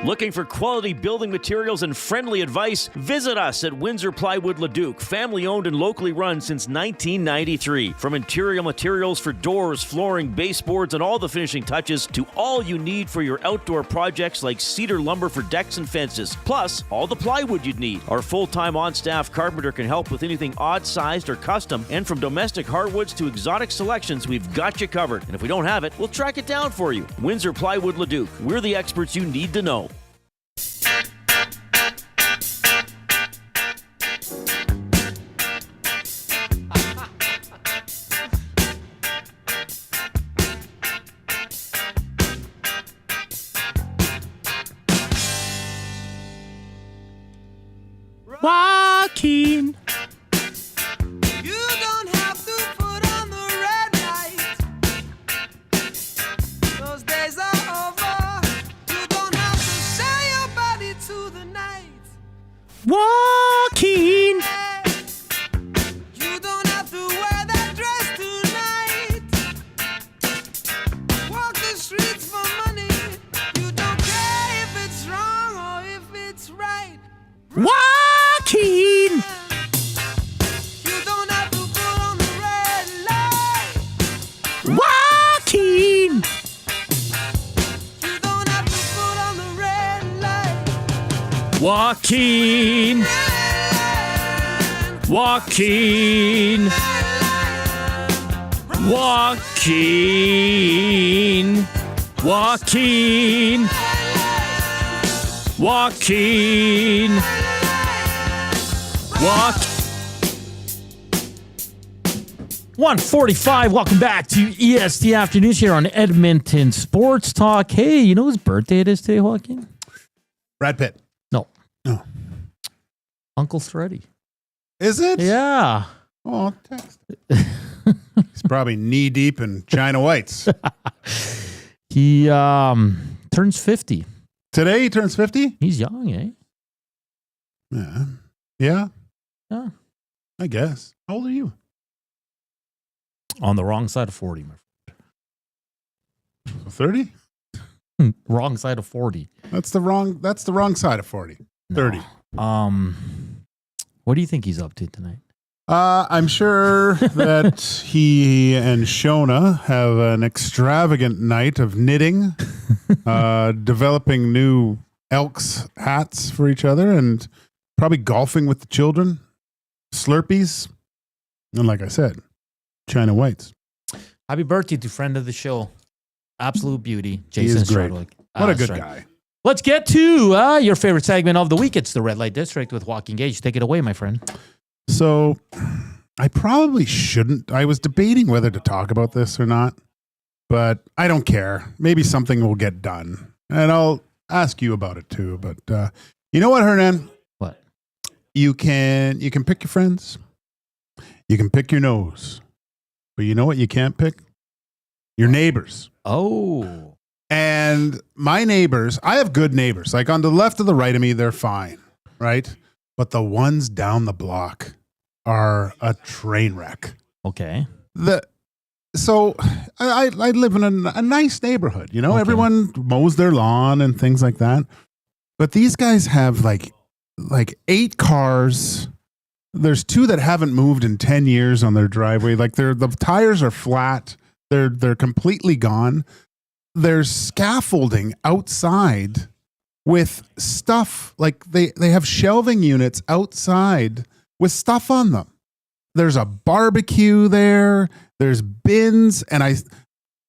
Looking for quality building materials and friendly advice? Visit us at Windsor Plywood Leduc, family owned and locally run since 1993. From interior materials for doors, flooring, baseboards, and all the finishing touches to all you need for your outdoor projects like cedar lumber for decks and fences, plus all the plywood you'd need. Our full-time on-staff carpenter can help with anything odd-sized or custom, and from domestic hardwoods to exotic selections, we've got you covered. And if we don't have it, we'll track it down for you. Windsor Plywood Leduc. We're the experts you need to know. Joaquin. You don't have to put on the red light. Those days are over. You don't have to sell your body to the night. Joaquin. You don't have to wear that dress tonight. Walk the streets for money. Joaquin. Joaquin. Joaquin. Joaquin. Joaquin. Joaquin. 1:45. Welcome back to EST Afternoons here on Edmonton Sports Talk. Hey, you know whose birthday it is today, Joaquin? Brad Pitt. No. No. Uncle Freddy. Is it? Yeah. Oh, text. He's probably knee deep in China Whites. He turns 50. Today he turns 50? He's young, eh? Yeah. Yeah. Yeah. I guess. How old are you? On the wrong side of 40, my friend. 30? Wrong side of 40. That's the wrong side of 40. 30. What do you think he's up to tonight? I'm sure that he and Shona have an extravagant night of knitting, developing new Elks hats for each other, and probably golfing with the children, Slurpees, and like I said, China Whites. Happy birthday to friend of the show, absolute beauty, He Jason is great. Stradwick. What a good guy. Let's get to your favorite segment of the week. It's the Red Light District with Joaquin Gage. Take it away, my friend. So I probably shouldn't. I was debating whether to talk about this or not, but I don't care. Maybe something will get done, and I'll ask you about it too. But you know what, Hernan? What? You can pick your friends. You can pick your nose. But you know what you can't pick? Your neighbors. Oh. And my neighbors, I have good neighbors. Like on the left or the right of me, they're fine, right? But the ones down the block are a train wreck. Okay. So I live in a nice neighborhood, you know? Okay. Everyone mows their lawn and things like that. But these guys have like 8 cars. There's 2 that haven't moved in 10 years on their driveway. Like the tires are flat. They're completely gone. There's scaffolding outside with stuff. Like they have shelving units outside with stuff on them. There's a barbecue there. There's bins, and I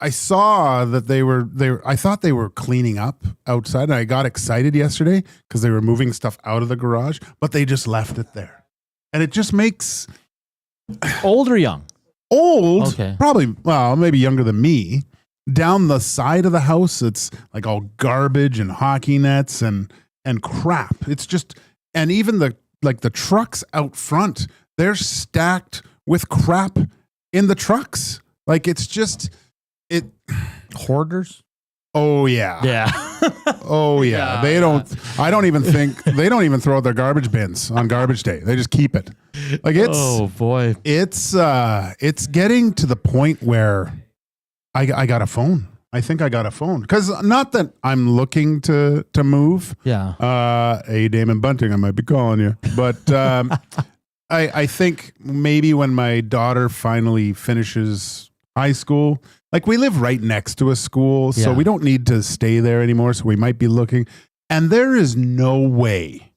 saw that they were I thought they were cleaning up outside, and I got excited yesterday because they were moving stuff out of the garage, but they just left it there. And it just makes old or young? Old, okay. Probably, well, maybe younger than me. Down the side of the house, it's like all garbage and hockey nets and crap. It's just, and even the trucks out front, they're stacked with crap in the trucks. Like it's just hoarders. Oh yeah. Yeah. Oh yeah. They don't even throw out their garbage bins on garbage day. They just keep it. Like it's, oh boy. It's getting to the point where I got a phone. I think I got a phone. Because not that I'm looking to move. Yeah. Hey, Damon Bunting, I might be calling you. But I think maybe when my daughter finally finishes high school, like we live right next to a school, so we don't need to stay there anymore. So we might be looking. And there is no way.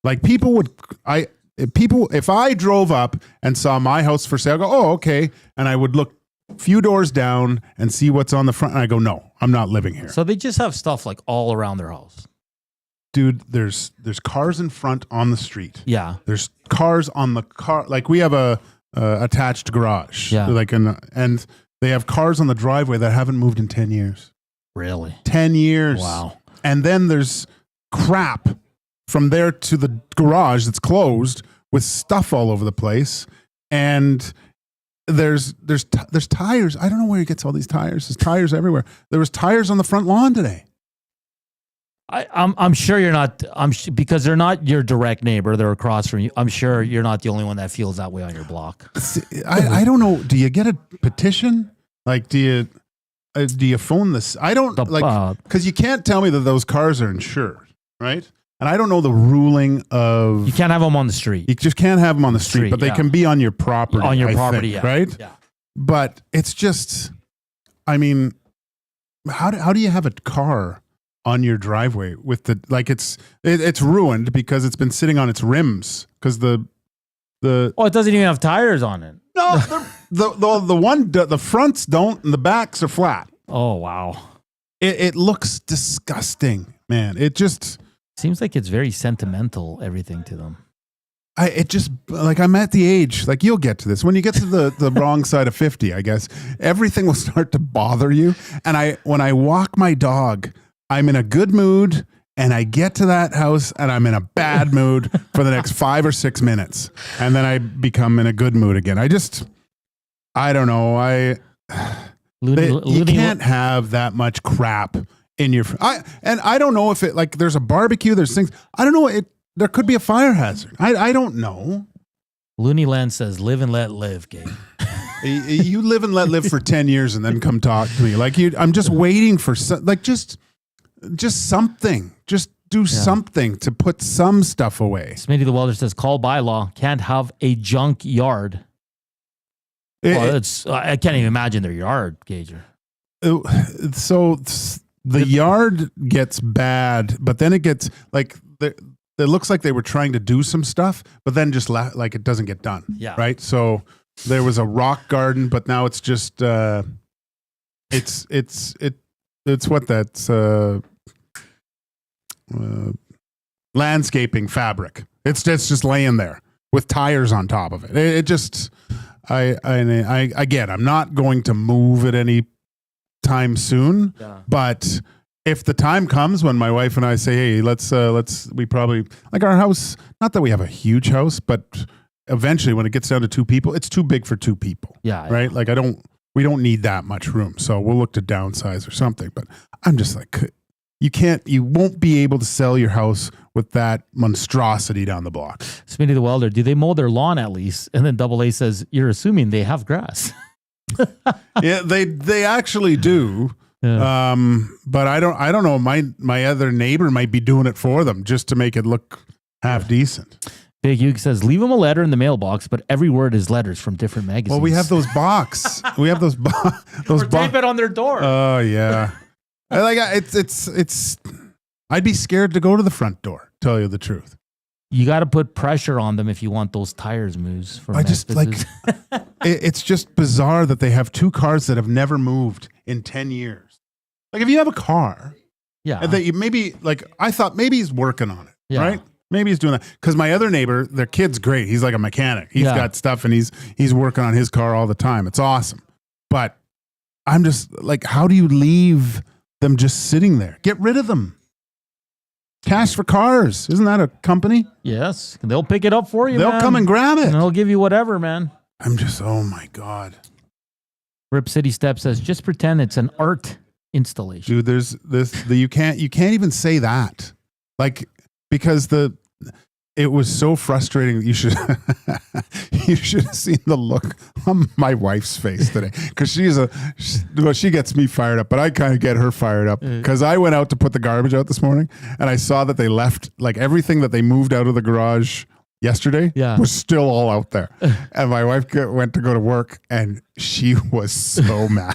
Like if I drove up and saw my house for sale, I go, oh, okay. And I would look a few doors down and see what's on the front. And I go, no, I'm not living here. So they just have stuff like all around their house. Dude, there's cars in front on the street. Yeah. There's cars on the car. Like we have a attached garage. Yeah. And they have cars on the driveway that haven't moved in 10 years. Really? 10 years. Wow. And then there's crap from there to the garage that's closed with stuff all over the place. And there's tires. I don't know where he gets all these tires. There's tires everywhere. There was tires on the front lawn today. I'm sure you're not. Because they're not your direct neighbor. They're across from you. I'm sure you're not the only one that feels that way on your block. I don't know. Do you get a petition? Like, do you phone this? I don't because you can't tell me that those cars are insured, right? And I don't know the ruling of. You can't have them on the street. You just can't have them on the street, but they can be on your property. On your I property, think, yeah. right? Yeah. But it's just, I mean, how do you have a car on your driveway with the like it's ruined because it's been sitting on its rims because the it doesn't even have tires on it. No, the fronts don't and the backs are flat. Oh wow. It looks disgusting, man. It just seems like it's very sentimental, everything to them. I'm at the age, like you'll get to this. When you get to the wrong side of 50, I guess, everything will start to bother you. And when I walk my dog, I'm in a good mood and I get to that house and I'm in a bad mood for the next 5 or 6 minutes. And then I become in a good mood again. I don't know. You can't have that much crap in your, I don't know if it, like there's a barbecue, there's things, I don't know, there could be a fire hazard. I don't know. Looney Land says, live and let live, Gage. You live and let live for 10 years and then come talk to me. Like I'm just waiting for just something. Just do something to put some stuff away. Smitty the Welder says, call bylaw, can't have a junk yard. I can't even imagine their yard, Gager. So the yard gets bad, but then it gets like it looks like they were trying to do some stuff, but then just like it doesn't get done. Yeah. Right. So there was a rock garden, but now it's just it's what that's landscaping fabric. It's just laying there with tires on top of it. It just I get. I'm not going to move at any time soon, but if the time comes when my wife and I say, hey, we probably like our house, not that we have a huge house, but eventually when it gets down to 2 people, it's too big for 2 people. Yeah. Right. Like we don't need that much room. So we'll look to downsize or something, but I'm just like, you won't be able to sell your house with that monstrosity down the block. Smitty the Welder, do they mow their lawn at least? And then Double A says, you're assuming they have grass. Yeah, they actually do. Yeah. But I don't know. My other neighbor might be doing it for them just to make it look half decent. Big Hugh says, leave them a letter in the mailbox, but every word is letters from different magazines. Well, we have those box. We have those tape it on their door. Oh yeah. It's. I'd be scared to go to the front door. Tell you the truth. You got to put pressure on them if you want those tires moves. It's just bizarre that they have 2 cars that have never moved in 10 years. Like if you have a car, that you maybe like I thought maybe he's working on it, right? Maybe he's doing that because my other neighbor, their kid's great. He's like a mechanic. He's got stuff and he's working on his car all the time. It's awesome, but I'm just like, how do you leave them just sitting there? Get rid of them. Cash for Cars. Isn't that a company? Yes. They'll pick it up for you, They'll come and grab it. And they'll give you whatever, man. I'm just, oh my God. Rip City Step says, just pretend it's an art installation. Dude, there's you can't even say that. Like, because it was so frustrating. You should have seen the look on my wife's face today because she gets me fired up, but I kind of get her fired up because I went out to put the garbage out this morning and I saw that they left like everything that they moved out of the garage yesterday was still all out there. And my wife went to go to work and she was so mad.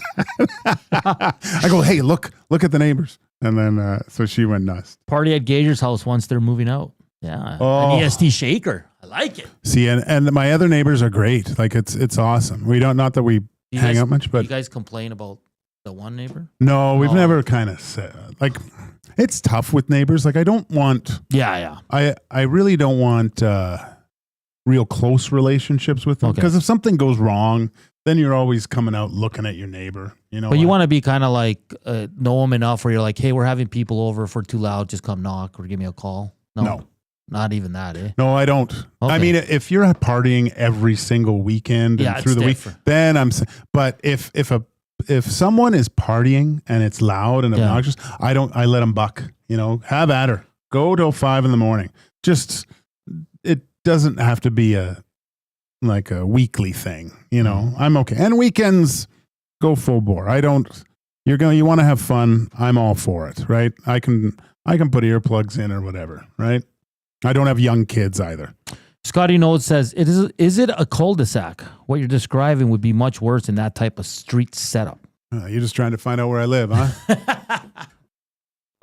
I go, hey, look at the neighbors. And then so she went nuts. Party at Gager's house once they're moving out. Yeah, an EST shaker. I like it. See, and my other neighbors are great. Like it's awesome. We don't, not that we hang out much, but you guys complain about the one neighbor? No, we've never kind of said like it's tough with neighbors. Like I don't want. Yeah. I really don't want real close relationships with them because if something goes wrong, then you're always coming out looking at your neighbor. You know, but you want to be kind of like know them enough where you're like, hey, we're having people over. If we're too loud, just come knock or give me a call. No. Not even that, eh? No, I don't. Okay. I mean, if you're partying every single weekend and through the week, then I'm. But if someone is partying and it's loud and obnoxious, I let them buck. You know, have at her. Go till 5 a.m. Just it doesn't have to be a weekly thing. You know, I'm okay. And weekends, go full bore. I don't. You want to have fun. I'm all for it. Right? I can put earplugs in or whatever. Right? I don't have young kids either. Scotty Notes says, is it a cul-de-sac? What you're describing would be much worse in that type of street setup. You're just trying to find out where I live, huh?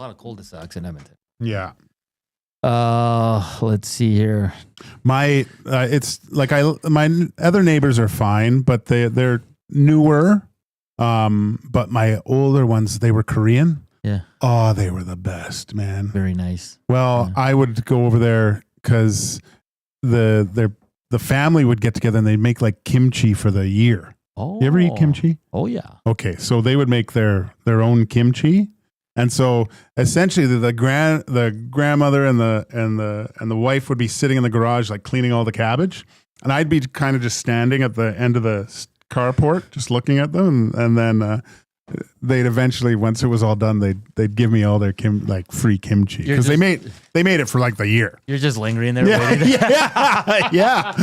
A lot of cul-de-sacs in Edmonton. Yeah. Let's see here. My it's like my other neighbors are fine, but they're newer. But my older ones, they were Korean. Yeah. Oh, they were the best, man. Very nice. Well, I would go over there because the family would get together and they'd make like kimchi for the year. Oh. You ever eat kimchi? Oh yeah. Okay, so they would make their own kimchi. And so essentially the grandmother and the wife would be sitting in the garage like cleaning all the cabbage, and I'd be kind of just standing at the end of the carport just looking at them, and then they'd eventually, once it was all done, they'd give me all their free kimchi because they made it for like the year. You're just lingering there. Yeah.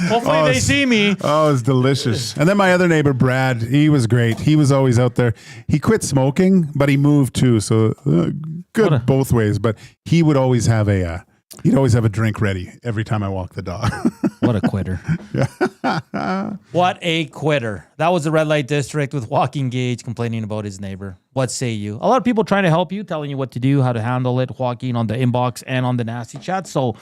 Hopefully they see me. Oh, it was delicious. And then my other neighbor, Brad, he was great. He was always out there. He quit smoking, but he moved too. So good both ways. But he would always have he'd always have a drink ready every time I walk the dog. What a quitter. What a quitter. That was the red light district with Joaquin Gage complaining about his neighbor. What say you? A lot of people trying to help you, telling you what to do, how to handle it. Joaquin on the inbox and on the nasty chat. So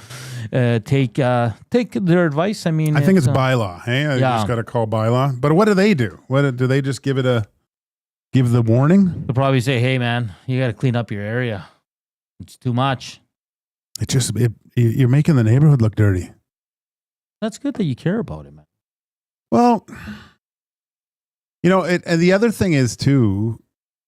take their advice. I mean, I think it's bylaw. Hey, you just got to call bylaw. But what do they do? Do they just give the warning? They'll probably say, hey, man, you got to clean up your area. It's too much. You're making the neighborhood look dirty. That's good that you care about it, man. Well, and the other thing is too,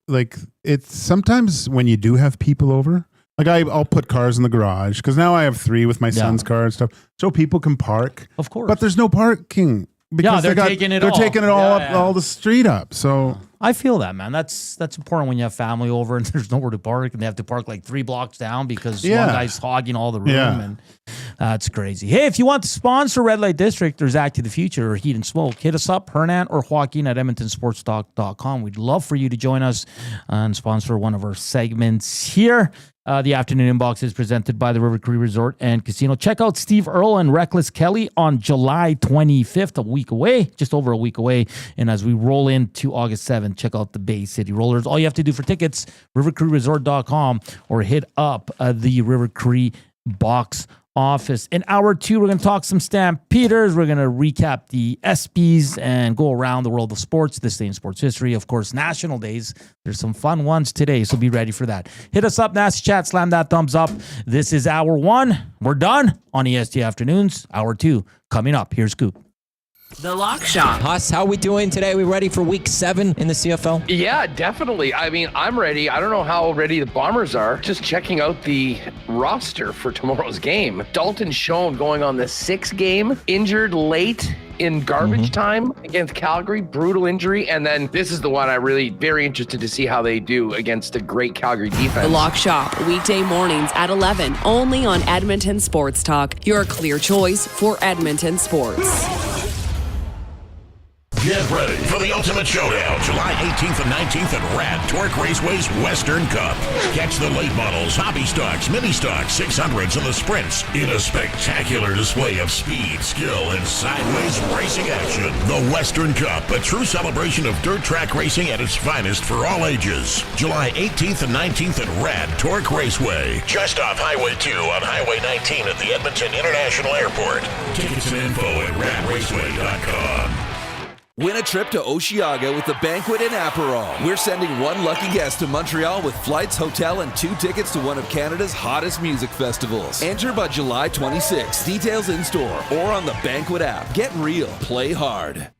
like it's sometimes when you do have people over, like I'll put cars in the garage because now I have 3 with my son's car and stuff, so people can park. Of course, but there's no parking because they're taking it all up, all the street up. So I feel that, man. That's important when you have family over and there's nowhere to park and they have to park like 3 blocks down because one guy's hogging all the room. And that's crazy. Hey, if you want to sponsor Red Light District or Zach to the Future or Heat and Smoke, hit us up, Hernan or Joaquin at EdmontonSportsTalk.com. We'd love for you to join us and sponsor one of our segments here. The afternoon inbox is presented by the River Cree Resort and Casino. Check out Steve Earle and Reckless Kelly on July 25th, a week away, just over a week away. And as we roll into August 7th, check out the Bay City Rollers. All you have to do for tickets, rivercreeresort.com or hit up the River Cree box office. In hour 2, we're going to talk some Stampeders. We're going to recap the ESPYs and go around the world of sports, this day in sports history. Of course, national days. There's some fun ones today, so be ready for that. Hit us up, Nasty Chat, slam that thumbs up. This is hour 1. We're done on EST Afternoons. Hour 2 coming up. Here's Scoop. The Lock Shop. Huss, how are we doing today? We ready for week 7 in the CFL? Yeah, definitely. I mean, I'm ready. I don't know how ready the Bombers are. Just checking out the roster for tomorrow's game. Dalton Schoen going on the 6th game, injured late in garbage time against Calgary, brutal injury. And then this is the one I'm really very interested to see how they do against a great Calgary defense. The Lock Shop, weekday mornings at 11, only on Edmonton Sports Talk, your clear choice for Edmonton sports. Get ready for the ultimate showdown, July 18th and 19th at Rad Torque Raceway's Western Cup. Catch the late models, hobby stocks, mini stocks, 600s, and the sprints in a spectacular display of speed, skill, and sideways racing action. The Western Cup, a true celebration of dirt track racing at its finest for all ages. July 18th and 19th at Rad Torque Raceway, just off Highway 2 on Highway 19 at the Edmonton International Airport. Tickets and info at radraceway.com. Win a trip to Osheaga with the Banquet and Aperol. We're sending one lucky guest to Montreal with flights, hotel, and 2 tickets to one of Canada's hottest music festivals. Enter by July 26. Details in store or on the Banquet app. Get real. Play hard.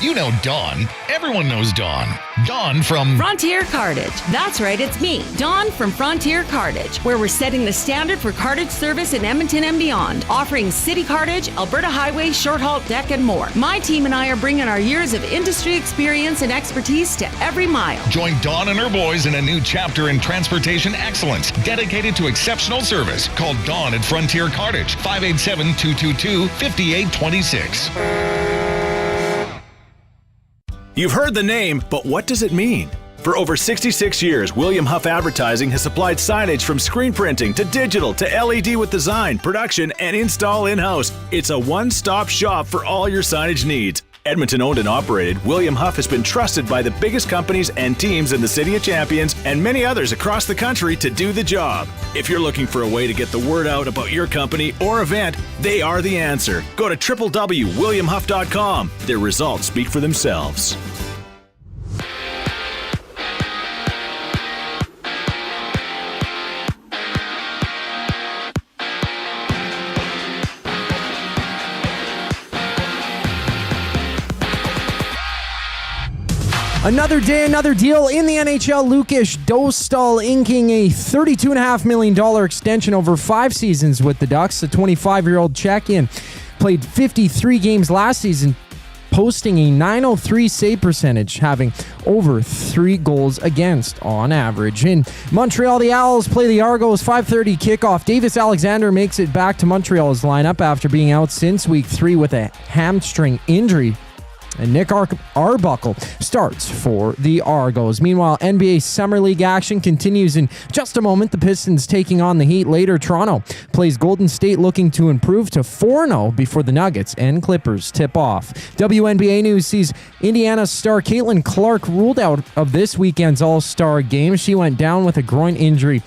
You know Dawn. Everyone knows Dawn. Dawn from Frontier Cartage. That's right, it's me, Dawn from Frontier Cartage, where we're setting the standard for cartage service in Edmonton and beyond, offering city cartage, Alberta highway, short haul deck, and more. My team and I are bringing our years of industry experience and expertise to every mile. Join Dawn and her boys in a new chapter in transportation excellence, dedicated to exceptional service. Call Dawn at Frontier Cartage, 587-222-5826. You've heard the name, but what does it mean? For over 66 years, William Huff Advertising has supplied signage from screen printing to digital to LED with design, production, and install in-house. It's a one-stop shop for all your signage needs. Edmonton owned and operated, William Huff has been trusted by the biggest companies and teams in the City of Champions and many others across the country to do the job. If you're looking for a way to get the word out about your company or event, they are the answer. Go to www.williamhuff.com. Their results speak for themselves. Another day, another deal in the NHL. Lukas Dostal inking a $32.5 million extension over 5 seasons with the Ducks. The 25-year-old Czech-in played 53 games last season, posting a .903 save percentage, having over 3 goals against on average. In Montreal, the Owls play the Argos 5:30 kickoff. Davis Alexander makes it back to Montreal's lineup after being out since week 3 with a hamstring injury. And Nick Arbuckle starts for the Argos. Meanwhile, NBA Summer League action continues in just a moment. The Pistons taking on the Heat later. Toronto plays Golden State, looking to improve to 4-0 before the Nuggets and Clippers tip off. WNBA news sees Indiana star Caitlin Clark ruled out of this weekend's All-Star game. She went down with a groin injury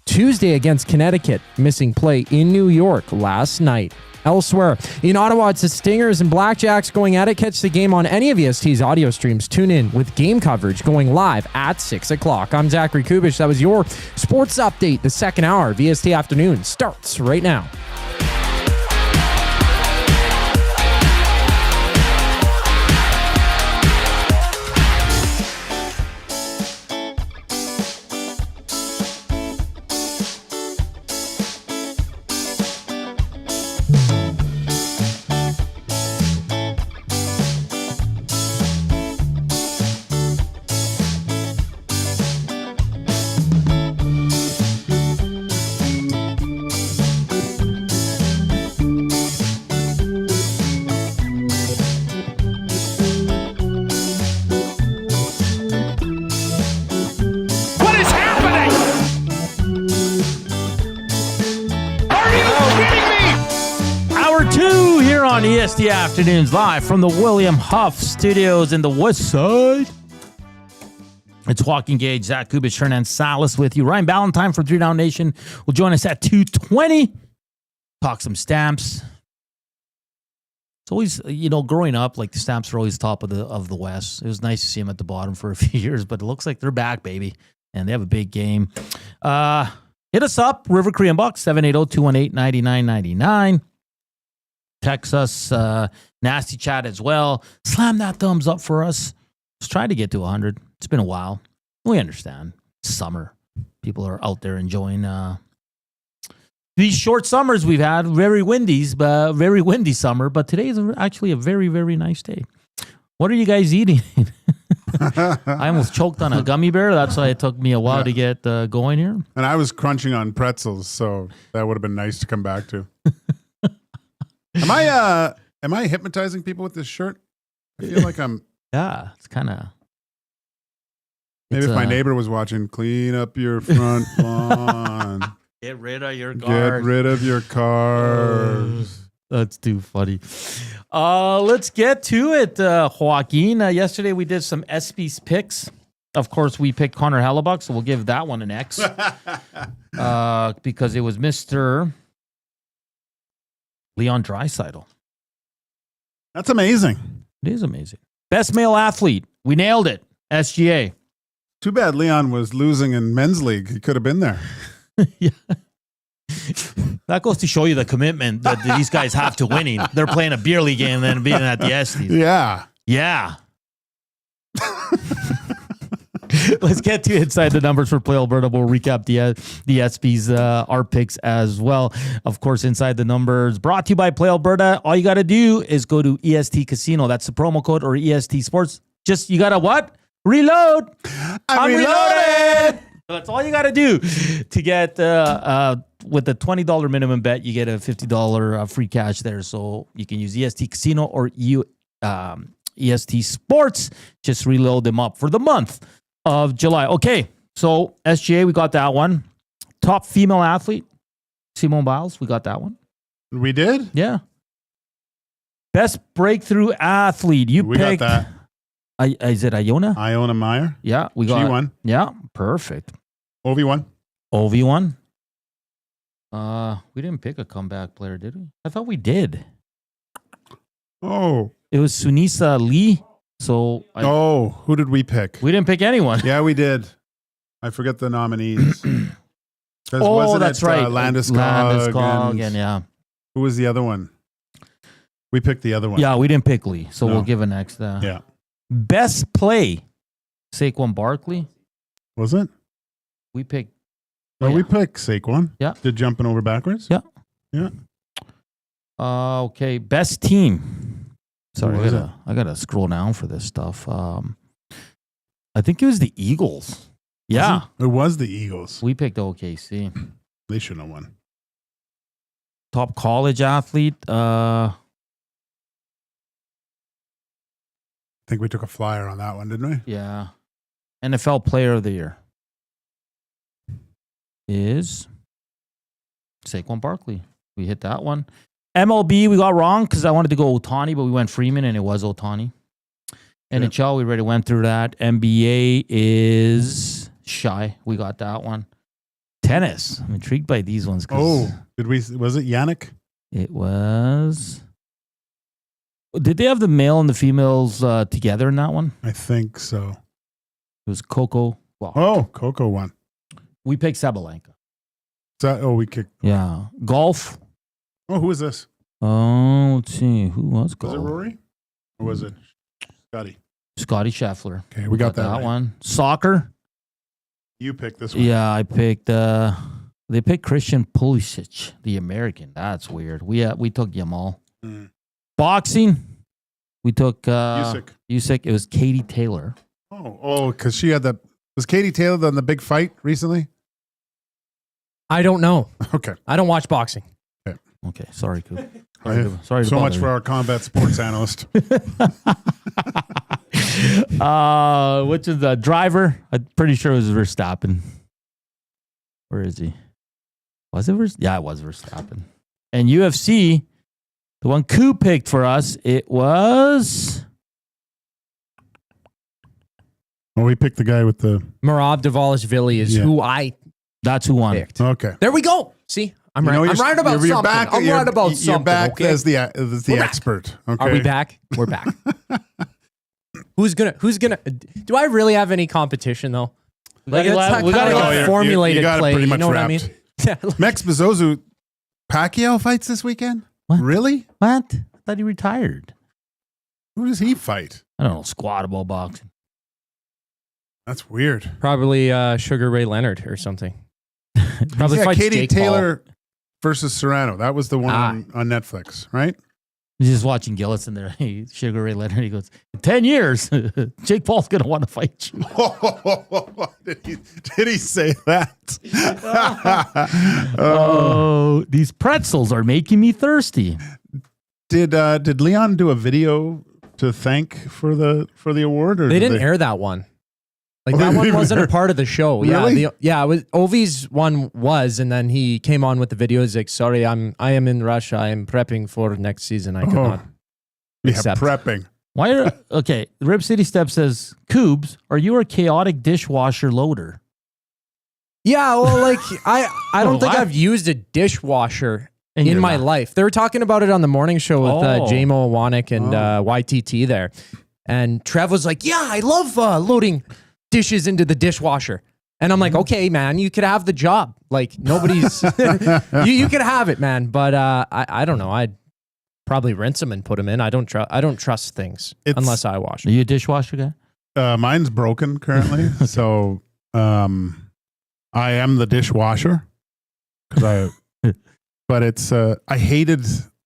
Tuesday against Connecticut, missing play in New York last night. Elsewhere, in Ottawa, it's the Stingers and Blackjacks going at it. Catch the game on any of EST's audio streams. Tune in with game coverage going live at 6 o'clock. I'm Zachary Kubish. That was your sports update. The second hour of EST Afternoon starts right now. EST Afternoons live from the William Huff Studios in the West Side. It's Joaquin, Gage, Zach Kubish, Hernan, Salas with you. Ryan Ballantine from 3 Down Nation will join us at 2:20. Talk some Stamps. It's always, growing up, like the Stamps are always top of the West. It was nice to see them at the bottom for a few years, but it looks like they're back, baby, and they have a big game. Hit us up, River Korean Bucks, 780-218-9999. Text us, nasty chat as well. Slam that thumbs up for us. Let's try to get to 100. It's been a while. We understand. Summer. People are out there enjoying these short summers we've had. Very windy summer. But today is actually a very, very nice day. What are you guys eating? I almost choked on a gummy bear. That's why it took me a while to get going here. And I was crunching on pretzels, so that would have been nice to come back to. Am I hypnotizing people with this shirt? I feel like I'm. Yeah, it's kind of. Maybe if my neighbor was watching, clean up your front lawn. Get rid of your cars. Get rid of your cars. That's too funny. Let's get to it, Joaquin. Yesterday we did some ESPYs picks. Of course, we picked Connor Hellebuck, so we'll give that one an X. Because it was Mr. Leon Draisaitl. That's amazing. It is amazing. Best male athlete. We nailed it. SGA. Too bad Leon was losing in men's league. He could have been there. Yeah. That goes to show you the commitment that these guys have to winning. They're playing a beer league game and then being at the ESPYs. Yeah. Yeah. Let's get to inside the numbers for Play Alberta. We'll recap the ESPYs, our picks as well. Of course, inside the numbers brought to you by Play Alberta. All you got to do is go to EST Casino. That's the promo code, or EST Sports. Just, you got to what? Reload. I'm reloaded. That's all you got to do to get, with the $20 minimum bet, you get a $50 free cash there. So you can use EST Casino or EST Sports. Just reload them up for the month of July. Okay, so SGA, we got that one. Top female athlete, Simone Biles, we got that one. We did? Yeah. Best breakthrough athlete. We got that. Is it Iona? Iona Meyer. Yeah, we got. She won. Yeah, perfect. Ovi won. Ovi won. We didn't pick a comeback player, did we? I thought we did. Oh. It was Sunisa Lee. So. Who did we pick? We didn't pick anyone. Yeah, we did. I forget the nominees. That's right. Landeskog and yeah. Who was the other one? We picked the other one. Yeah, we didn't pick Lee, so we'll give an X. Yeah. Best play, Saquon Barkley. Was it? We picked. We picked Saquon. Yeah. Did jumping over backwards? Yeah. Yeah. Okay. Best team. Sorry, I gotta scroll down for this stuff. I think it was the Eagles. Yeah. It was the Eagles. We picked OKC. They shouldn't have won. Top college athlete. I think we took a flyer on that one, didn't we? Yeah. NFL Player of the Year is Saquon Barkley. We hit that one. MLB, we got wrong because I wanted to go Ohtani, but we went Freeman, and it was Ohtani. NHL, we already went through that. NBA is Shy. We got that one. Tennis. I'm intrigued by these ones. Was it Yannick? It was. Did they have the male and the females together in that one? I think so. It was Coco. Coco won. We picked Sabalenka. We kicked. Yeah. Golf. Oh, who is this? Oh, let's see. Who was golf? Was it Rory? Or was it Scotty? Scotty Scheffler. Okay, we got that right. one. Soccer. You picked this one. Yeah, I picked. They picked Christian Pulisic, the American. That's weird. We took Yamal. Mm. Boxing. We took Usyk. It was Katie Taylor. Because she had was Katie Taylor on the big fight recently? I don't know. Okay. I don't watch boxing. Okay. Sorry, Coop. Sorry so much for our combat sports analyst. Which is the driver? I'm pretty sure it was Verstappen. Where is he? Was it Verstappen? Yeah, it was Verstappen. And UFC, the one Coop picked for us, it was. We picked the guy with the Merab Dvalishvili is who I. That's who won. Picked. Okay. There we go. See, I'm right. I'm right about something. I'm right about something. You're back okay? as the expert. Okay. Are we back? We're back. Who's gonna? Do I really have any competition though? Like we got a formulated you play. Pretty much you know wrapped. what I mean? Max Bezozu, Pacquiao fights this weekend. What? Really? What? I thought he retired. Who does he fight? I don't know. Squattable boxing. That's weird. Probably Sugar Ray Leonard or something. Probably fights Katie Jake Taylor Paul. versus Serrano. That was the one on Netflix, right? He's just watching Gillis in there. Sugar Ray Leonard. He goes, 10 years. Jake Paul's going to want to fight you. Did he say that? These pretzels are making me thirsty. Did Leon do a video to thank for the award? Or they didn't air that one. Like that one wasn't a part of the show. Really? Yeah, it was Ovi's one was, and then he came on with the video. He's like, "Sorry, I am in Russia. I am prepping for next season. I cannot accept." Prepping. Okay, Rip City Step says, "Coobs, are you a chaotic dishwasher loader?" Yeah, well, like I don't think I've used a dishwasher in my life. They were talking about it on the morning show with J-Mo Wanek and YTT there, and Trev was like, "Yeah, I love loading dishes into the dishwasher." And I'm like, okay, man, you could have the job. Like nobody's, you could have it, man. But I don't know. I'd probably rinse them and put them in. I don't trust things unless I wash them. Are you a dishwasher guy? Mine's broken currently. So I am the dishwasher. But it's, I hated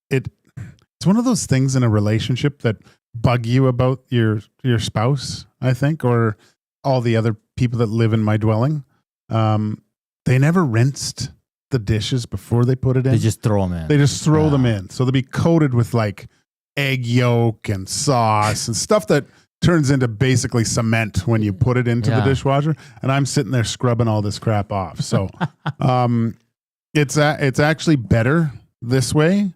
it. It's one of those things in a relationship that bug you about your spouse, I think, or all the other people that live in my dwelling. They never rinsed the dishes before they put it in. They just throw them in. They just throw them in. So they'll be coated with like egg yolk and sauce and stuff that turns into basically cement when you put it into the dishwasher. And I'm sitting there scrubbing all this crap off. So it's actually better this way.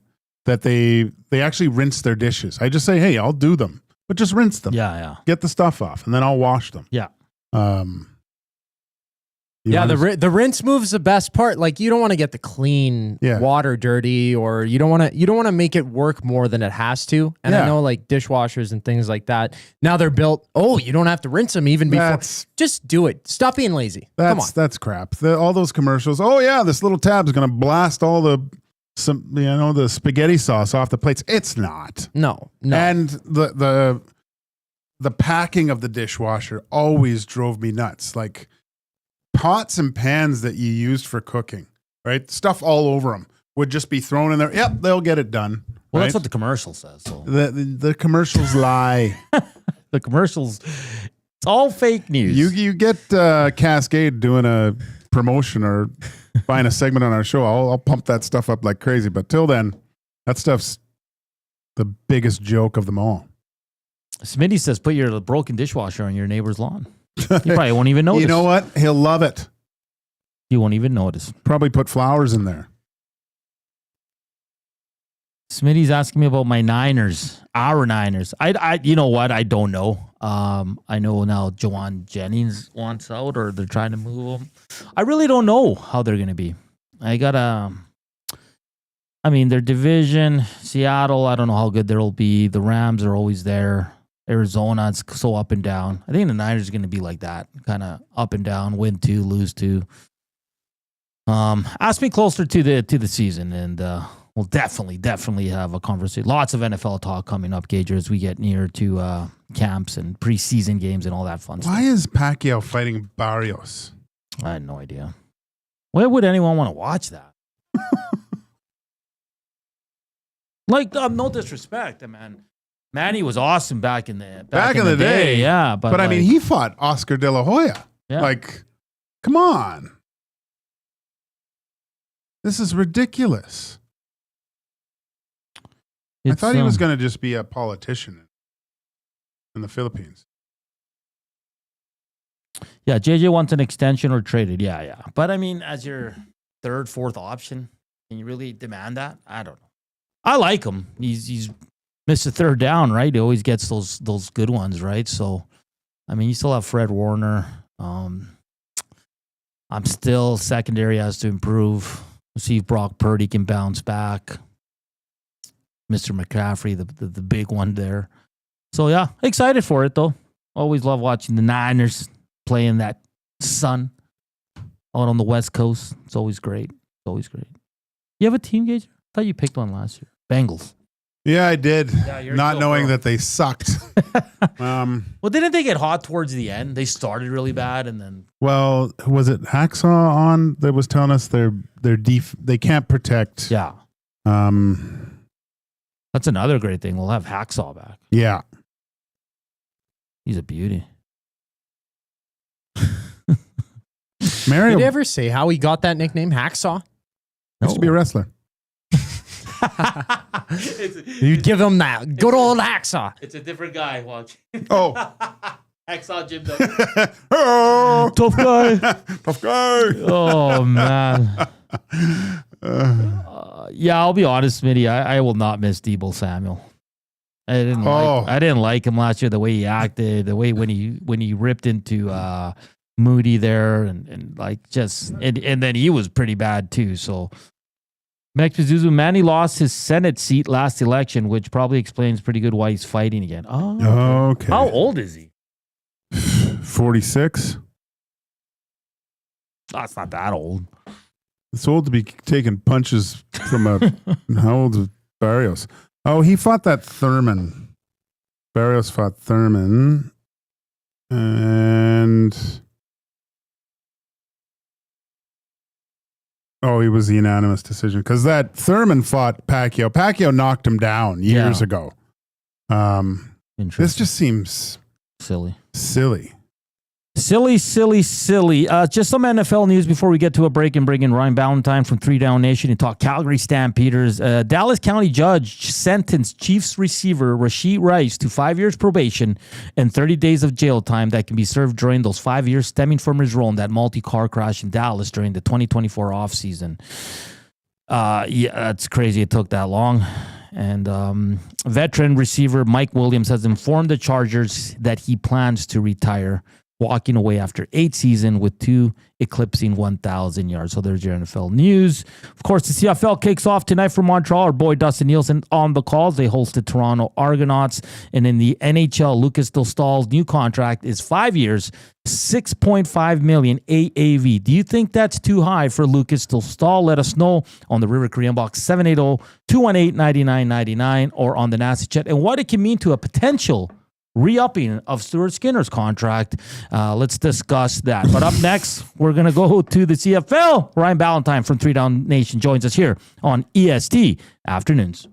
that they actually rinse their dishes. I just say, hey, I'll do them, but just rinse them. Yeah. Get the stuff off, and then I'll wash them. Yeah. The rinse move's the best part. Like, you don't want to get the clean water dirty, or you don't want to make it work more than it has to. And I know like dishwashers and things like that, now they're built. Oh, you don't have to rinse them even before. Just do it. Stop being lazy. Come on. That's crap. All those commercials. Oh yeah, this little tab is going to blast all the spaghetti sauce off the plates. It's not. No. And the packing of the dishwasher always drove me nuts. Like, pots and pans that you used for cooking, right? Stuff all over them would just be thrown in there. Yep, they'll get it done. Well, right? that's what the commercial says. So. The commercials lie. The commercials, it's all fake news. You get Cascade doing a promotion or buying a segment on our show. I'll pump that stuff up like crazy. But till then, that stuff's the biggest joke of them all. Smitty says, put your broken dishwasher on your neighbor's lawn. You probably won't even notice. You know what? He'll love it. You won't even notice. Probably put flowers in there. Smitty's asking me about my Niners, our Niners. I you know what? I don't know. I know now Jawan Jennings wants out, or they're trying to move him. I really don't know how they're going to be. Their division, Seattle, I don't know how good they'll be. The Rams are always there. Arizona, it's so up and down. I think the Niners are going to be like that, kind of up and down, win 2, lose 2. Ask me closer to the season, and we'll definitely have a conversation. Lots of NFL talk coming up, Gager, as we get near to camps and preseason games and all that fun stuff. Why is Pacquiao fighting Barrios? I had no idea. Why would anyone want to watch that? Like, no disrespect, man. Manny was awesome back in the day. Yeah, but I mean, he fought Oscar De La Hoya. Yeah. Like, come on, this is ridiculous. I thought he was going to just be a politician in the Philippines. Yeah, JJ wants an extension or traded. Yeah. But I mean, as your third, fourth option, can you really demand that? I don't know. I like him. He's missed a third down, right? He always gets those good ones, right? So, I mean, you still have Fred Warner. I'm still secondary has to improve. We'll see if Brock Purdy can bounce back. Mr. McCaffrey, the big one there. So, yeah, excited for it, though. Always love watching the Niners play in that sun out on the West Coast. It's always great. You have a team, Gage? I thought you picked one last year. Bengals. Yeah, I did. Not knowing that they sucked. Well, didn't they get hot towards the end? They started really bad, and then. Well, was it Hacksaw on that was telling us they can't protect? Yeah. That's another great thing. We'll have Hacksaw back. Yeah. He's a beauty. Mario. Did you ever say how he got that nickname, Hacksaw? Used to be a wrestler. You'd give him that good old Hacksaw. It's a different guy. Watch. Oh. Hacksaw Jim. Oh, tough guy. Tough guy. Oh, man. Yeah, I'll be honest, Smitty. I will not miss Deebo Samuel. I didn't like him last year. The way he acted, the way when he ripped into Moody there, and then he was pretty bad too. So. Max Pazuzu, Manny lost his Senate seat last election, which probably explains pretty good why he's fighting again. Oh, okay. How old is he? 46. That's not that old. It's old to be taking punches from a. How old is Barrios? Oh, he fought that Thurman. Barrios fought Thurman. And. Oh, he was the unanimous decision because that Thurman fought Pacquiao. Pacquiao knocked him down years ago. This just seems silly. Silly. Just some NFL news before we get to a break and bring in Ryan Ballantine from 3 Down Nation and talk Calgary Stampeders. Dallas County judge sentenced Chiefs receiver Rashee Rice to 5 years probation and 30 days of jail time that can be served during those 5 years stemming from his role in that multi-car crash in Dallas during the 2024 offseason. Yeah, it's crazy it took that long. And veteran receiver Mike Williams has informed the Chargers that he plans to retire, walking away after 8 seasons with 2 eclipsing 1,000 yards. So there's your NFL news. Of course, the CFL kicks off tonight for Montreal. Our boy Dustin Nielson on the calls. They hosted Toronto Argonauts. And in the NHL, Lukas Dostal's new contract is 5 years, $6.5 million AAV. Do you think that's too high for Lukas Dostal? Let us know on the River Korean Box 780-218-9999 or on the Nasty Chat, and what it can mean to a potential re-upping of Stuart Skinner's contract. Let's discuss that. But up next, we're going to go to the CFL. Ryan Ballantine from 3 Down Nation joins us here on EST Afternoons.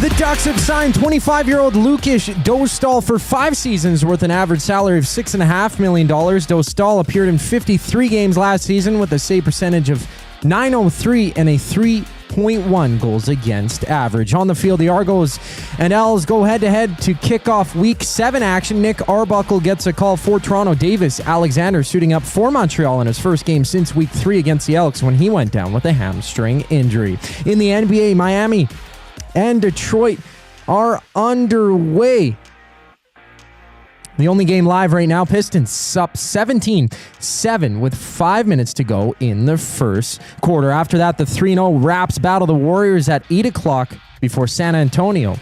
The Ducks have signed 25-year-old Lukas Dostal for 5 seasons worth an average salary of $6.5 million. Dostal appeared in 53 games last season with a save percentage of .903 and a 3.1 goals against average. On the field, the Argos and Alouettes go head-to-head to kick off Week 7 action. Nick Arbuckle gets a call for Toronto. Davis Alexander suiting up for Montreal in his first game since Week 3 against the Elks when he went down with a hamstring injury. In the NBA, Miami and Detroit are underway. The only game live right now, Pistons up 17-7 with 5 minutes to go in the first quarter. After that, the 3-0 Raps battle the Warriors at 8 o'clock before San Antonio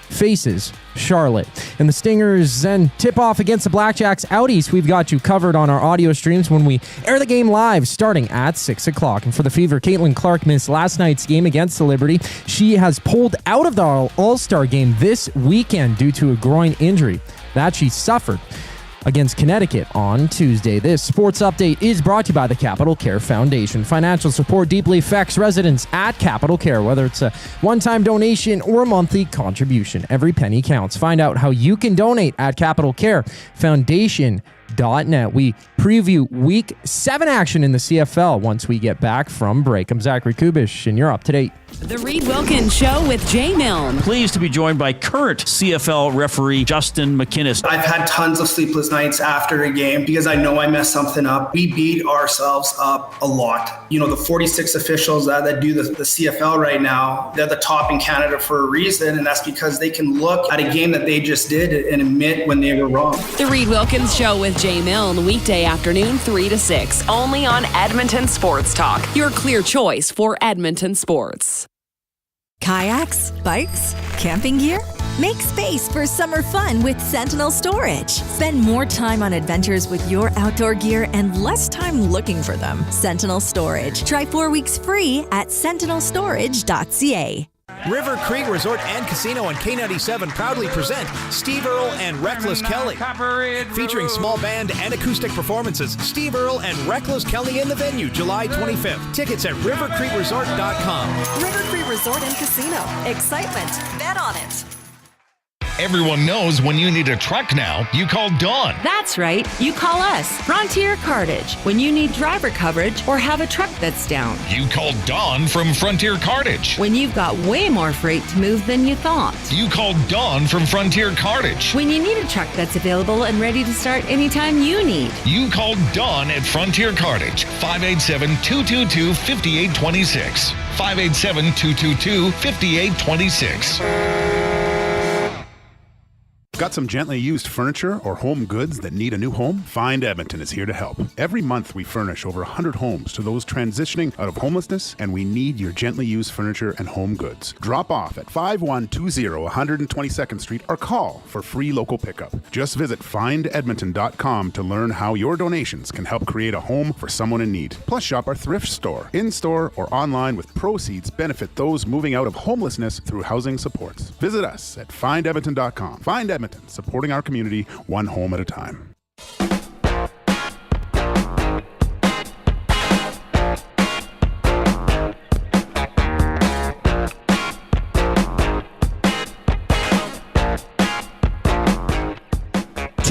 faces Charlotte. And the Stingers then tip off against the Blackjacks out east. We've got you covered on our audio streams when we air the game live starting at 6 o'clock. And for the Fever, Caitlin Clark missed last night's game against the Liberty. She has pulled out of the All-Star game this weekend due to a groin injury that she suffered against Connecticut on Tuesday. This sports update is brought to you by the Capital Care Foundation. Financial support deeply affects residents at Capital Care, whether it's a one-time donation or a monthly contribution. Every penny counts. Find out how you can donate at Capital Care Foundation.net. We preview Week 7 action in the CFL once we get back from break. I'm Zachary Kubish, and you're up to date. The Reed Wilkins Show with Jay Milne. Pleased to be joined by current CFL referee Justin McInnes. I've had tons of sleepless nights after a game because I know I messed something up. We beat ourselves up a lot. You know, the 46 officials that do the CFL right now, they're the top in Canada for a reason, and that's because they can look at a game that they just did and admit when they were wrong. The Reed Wilkins Show with Jay Milne, weekday afternoon 3 to 6, only on Edmonton Sports Talk, your clear choice for Edmonton sports. Kayaks, bikes, camping gear? Make space for summer fun with Sentinel Storage. Spend more time on adventures with your outdoor gear and less time looking for them. Sentinel Storage. Try 4 weeks free at sentinelstorage.ca. River Creek Resort and Casino and K97 proudly present Steve Earle and Reckless Kelly. Featuring small band and acoustic performances, Steve Earle and Reckless Kelly in the venue, July 25th. Tickets at rivercreekresort.com. River Creek Resort and Casino. Excitement. Bet on it. Everyone knows when you need a truck now, you call Dawn. That's right. You call us, Frontier Cartage, when you need driver coverage or have a truck that's down. You call Dawn from Frontier Cartage. When you've got way more freight to move than you thought. You call Dawn from Frontier Cartage. When you need a truck that's available and ready to start anytime you need. You call Dawn at Frontier Cartage, 587-222-5826. 587-222-5826. Got some gently used furniture or home goods that need a new home? Find Edmonton is here to help. Every month we furnish over 100 homes to those transitioning out of homelessness, and we need your gently used furniture and home goods. Drop off at 5120 122nd Street or call for free local pickup. Just visit findedmonton.com to learn how your donations can help create a home for someone in need. Plus shop our thrift store, in-store or online, with proceeds benefit those moving out of homelessness through housing supports. Visit us at findedmonton.com. Find Edmonton, supporting our community one home at a time.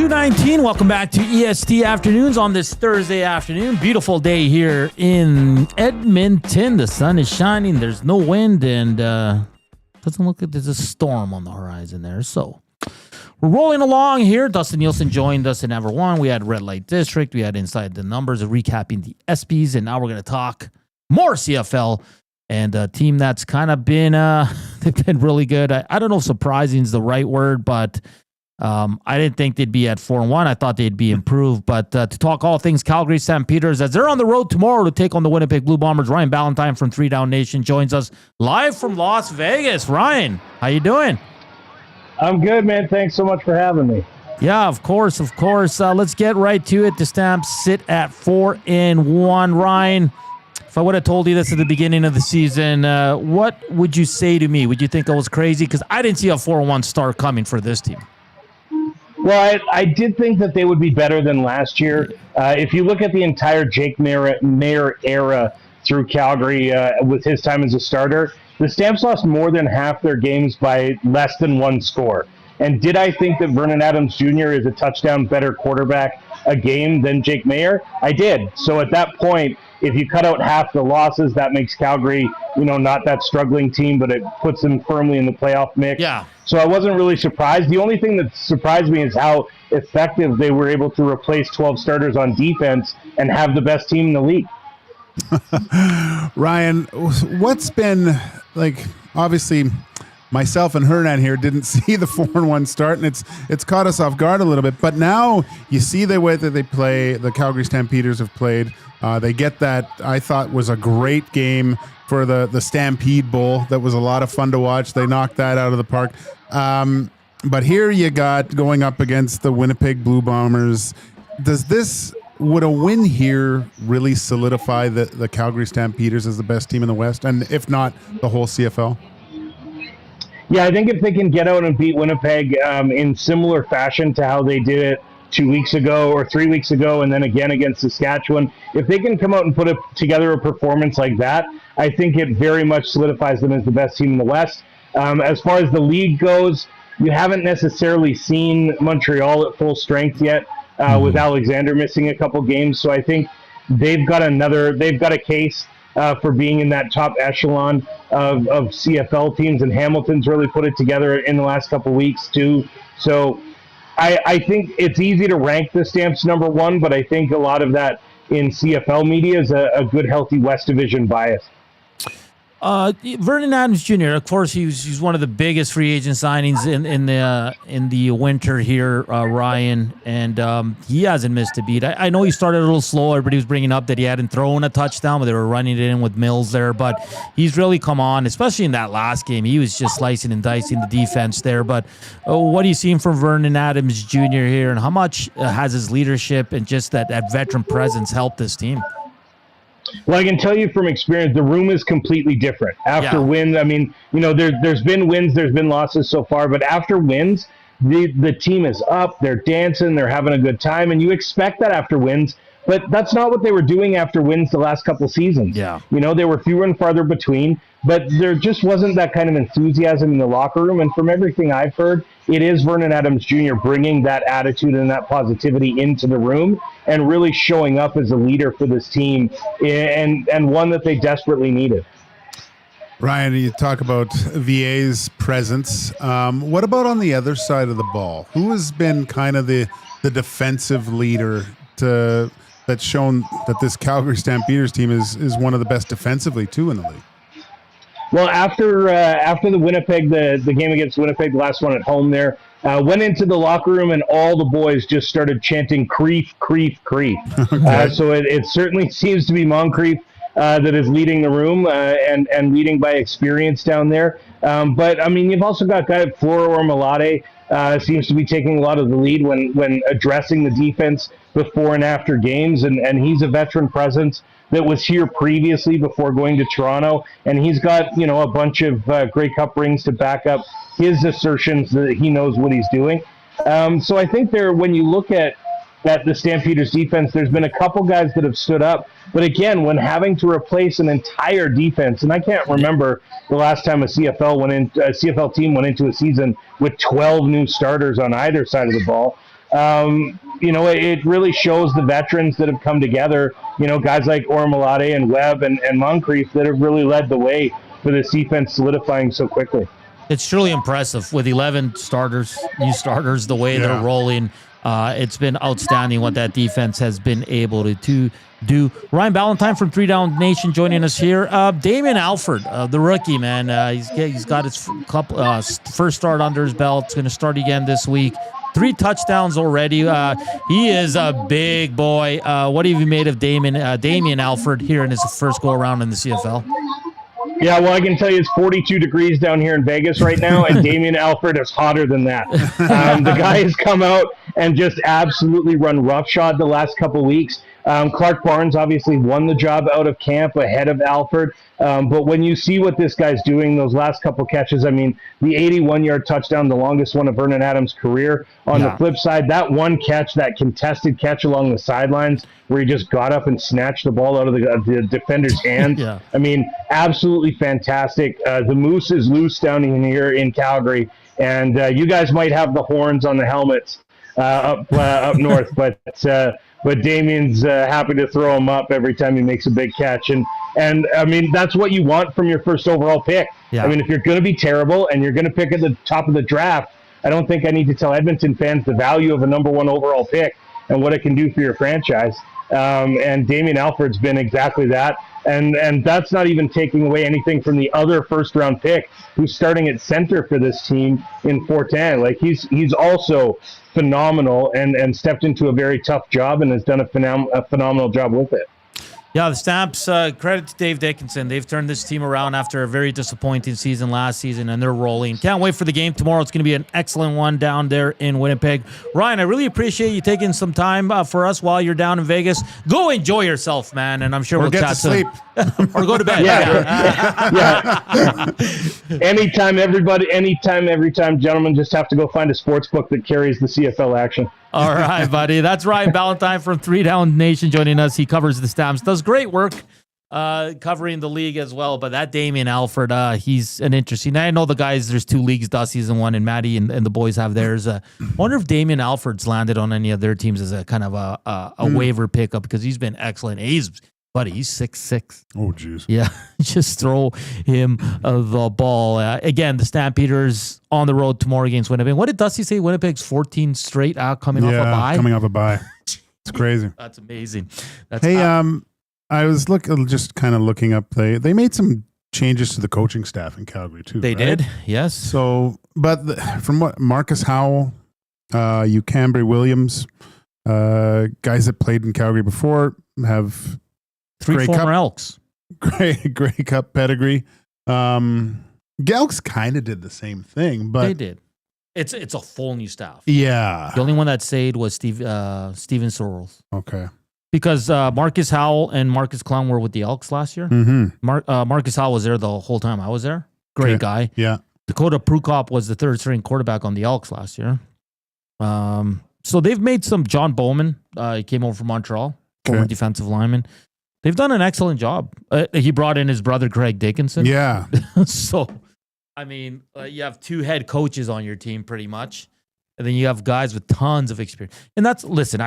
2:19. Welcome back to EST Afternoons on this Thursday afternoon. Beautiful day here in Edmonton. The sun is shining. There's no wind, and doesn't look like there's a storm on the horizon there. So we're rolling along here. Dustin Nielson joined us in Hour 1. We had Red Light District. We had Inside the Numbers, recapping the ESPYs, and now we're going to talk more CFL and a team that's kind of been they've been really good. I don't know if surprising is the right word, but I didn't think they'd be at 4-1. I thought they'd be improved. But to talk all things Calgary Stampeders, as they're on the road tomorrow to take on the Winnipeg Blue Bombers, Ryan Ballantine from 3 Down Nation joins us live from Las Vegas. Ryan, how you doing? I'm good, man. Thanks so much for having me. Yeah, of course. Let's get right to it. The Stamps sit at 4-1. Ryan, if I would have told you this at the beginning of the season, what would you say to me? Would you think I was crazy? Because I didn't see a 4-1 start coming for this team. Well, I did think that they would be better than last year. If you look at the entire Jake Maier era through Calgary with his time as a starter, the Stamps lost more than half their games by less than one score. And did I think that Vernon Adams Jr. is a touchdown better quarterback a game than Jake Maier? I did. So at that point, if you cut out half the losses, that makes Calgary, not that struggling team, but it puts them firmly in the playoff mix. Yeah. So I wasn't really surprised. The only thing that surprised me is how effective they were able to replace 12 starters on defense and have the best team in the league. Ryan, what's been like, obviously myself and Hernan here didn't see the 4-1 start, and it's caught us off guard a little bit. But now you see the way that they play, the Calgary Stampeders have played. They get that, I thought was a great game for the Stampede Bowl. That was a lot of fun to watch. They knocked that out of the park. But here you got going up against the Winnipeg Blue Bombers. Would a win here really solidify the Calgary Stampeders as the best team in the West, and if not, the whole CFL? Yeah, I think if they can get out and beat Winnipeg in similar fashion to how they did it 2 weeks ago or 3 weeks ago, and then again against Saskatchewan, if they can come out and put together a performance like that, I think it very much solidifies them as the best team in the West. As far as the league goes, you haven't necessarily seen Montreal at full strength yet with Alexander missing a couple games. So I think they've got a case for being in that top echelon of CFL teams, and Hamilton's really put it together in the last couple weeks too. So I think it's easy to rank the Stamps number one, but I think a lot of that in CFL media is a good, healthy West Division bias. Vernon Adams Jr., of course, he's one of the biggest free agent signings in the winter here, Ryan, and he hasn't missed a beat. I know he started a little slow. Everybody was bringing up that he hadn't thrown a touchdown, but they were running it in with Mills there. But he's really come on, especially in that last game. He was just slicing and dicing the defense there. But what are you seeing from Vernon Adams Jr. here, and how much has his leadership and just that veteran presence helped this team? Well, I can tell you from experience, the room is completely different. After wins, I mean, there's been wins, there's been losses so far, but after wins, the team is up, they're dancing, they're having a good time, and you expect that after wins, but that's not what they were doing after wins the last couple seasons. Yeah. They were fewer and farther between, but there just wasn't that kind of enthusiasm in the locker room, and from everything I've heard, it is Vernon Adams Jr. bringing that attitude and that positivity into the room and really showing up as a leader for this team, and one that they desperately needed. Ryan, you talk about VA's presence. What about on the other side of the ball? Who has been kind of the defensive leader that's shown that this Calgary Stampeders team is one of the best defensively too in the league? Well, after the Winnipeg, the game against Winnipeg, the last one at home there, went into the locker room and all the boys just started chanting "Creef, Creef, Creef." Okay. So it certainly seems to be Moncrief that is leading the room and leading by experience down there. But I mean, you've also got guy Floro Ormalade seems to be taking a lot of the lead when addressing the defense before and after games, and he's a veteran presence that was here previously before going to Toronto, and he's got a bunch of Grey Cup rings to back up his assertions that he knows what he's doing. So I think when you look at the Stampeders defense, there's been a couple guys that have stood up, but again, when having to replace an entire defense, and I can't remember the last time a CFL team went into a season with 12 new starters on either side of the ball. It really shows the veterans that have come together, guys like Ormalade and Webb and Moncrief that have really led the way for this defense solidifying so quickly. It's truly impressive with 11 starters, new starters, the way they're rolling. It's been outstanding what that defense has been able to do. Ryan Ballantine from 3 Down Nation joining us here. Damien Alford, the rookie, man. He's got his first start under his belt. It's going to start again this week. 3 touchdowns already. He is a big boy. What have you made of Damien Alford here in his first go-around in the CFL? Yeah, well, I can tell you it's 42 degrees down here in Vegas right now, and Damien Alford is hotter than that. The guy has come out and just absolutely run roughshod the last couple weeks. Clark Barnes obviously won the job out of camp ahead of Alford. But when you see what this guy's doing, those last couple catches, I mean, the 81-yard touchdown, the longest one of Hernan Adams' career. On the flip side, that one catch, that contested catch along the sidelines where he just got up and snatched the ball out of the defender's hand. I mean, absolutely fantastic. The moose is loose down in here in Calgary, and you guys might have the horns on the helmets up north, but Damien's happy to throw him up every time he makes a big catch. And I mean, that's what you want from your first overall pick. I mean, if you're going to be terrible and you're going to pick at the top of the draft, I don't think I need to tell Edmonton fans the value of a number 1 overall pick and what it can do for your franchise. And Damien Alford's been exactly that. And that's not even taking away anything from the other first-round pick who's starting at center for this team in Fortin. Like, he's also phenomenal and stepped into a very tough job and has done a phenomenal job with it. Yeah, the Stamps, credit to Dave Dickinson. They've turned this team around after a very disappointing season last season, and they're rolling. Can't wait for the game tomorrow. It's going to be an excellent one down there in Winnipeg. Ryan, I really appreciate you taking some time for us while you're down in Vegas. Go enjoy yourself, man, and I'm sure we'll get chat to sleep. Or go to bed. Anytime, every time, gentlemen, just have to go find a sports book that carries the CFL action. All right, buddy. That's Ryan Ballantine from 3 Down Nation joining us. He covers the Stamps, does great work covering the league as well. But that Damien Alford, he's an interesting. I know the guys, there's 2 leagues, Dusty's in one, and Maddie and the boys have theirs. I wonder if Damien Alford's landed on any of their teams as a kind of a waiver pickup, because he's been excellent. He's 6'6". Oh, jeez. Yeah, just throw him the ball. Again, the Stampeders on the road tomorrow against Winnipeg. What did Dusty say? Winnipeg's 14 straight coming off a bye? Coming off a bye. It's crazy. That's amazing. I was looking up. They made some changes to the coaching staff in Calgary too. They did, yes. So, but from what Marcus Howell, Cambry Williams, guys that played in Calgary before have 3 former Elks. Grey Cup pedigree. Elks kind of did the same thing, but they did. It's a full new staff. Yeah. The only one that stayed was Steven Sorrells. Okay. Because Marcus Howell and Marcus Clown were with the Elks last year. Mm-hmm. Marcus Howell was there the whole time I was there. Great guy. Yeah. Dakota Prukop was the 3rd string quarterback on the Elks last year. So they've made some. John Bowman, he came over from Montreal, former defensive lineman. They've done an excellent job. He brought in his brother, Craig Dickinson. Yeah. So, I mean, you have 2 head coaches on your team pretty much. And then you have guys with tons of experience. And that's, listen,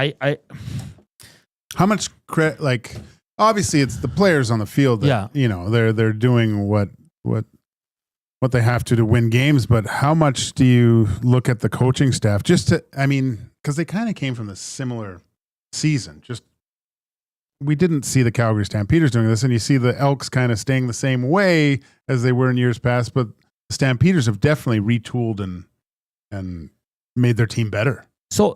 how much credit, like, obviously it's the players on the field that, they're doing what they have to win games, but how much do you look at the coaching staff because they kind of came from the similar season, we didn't see the Calgary Stampeders doing this, and you see the Elks kind of staying the same way as they were in years past, but the Stampeders have definitely retooled and made their team better. So,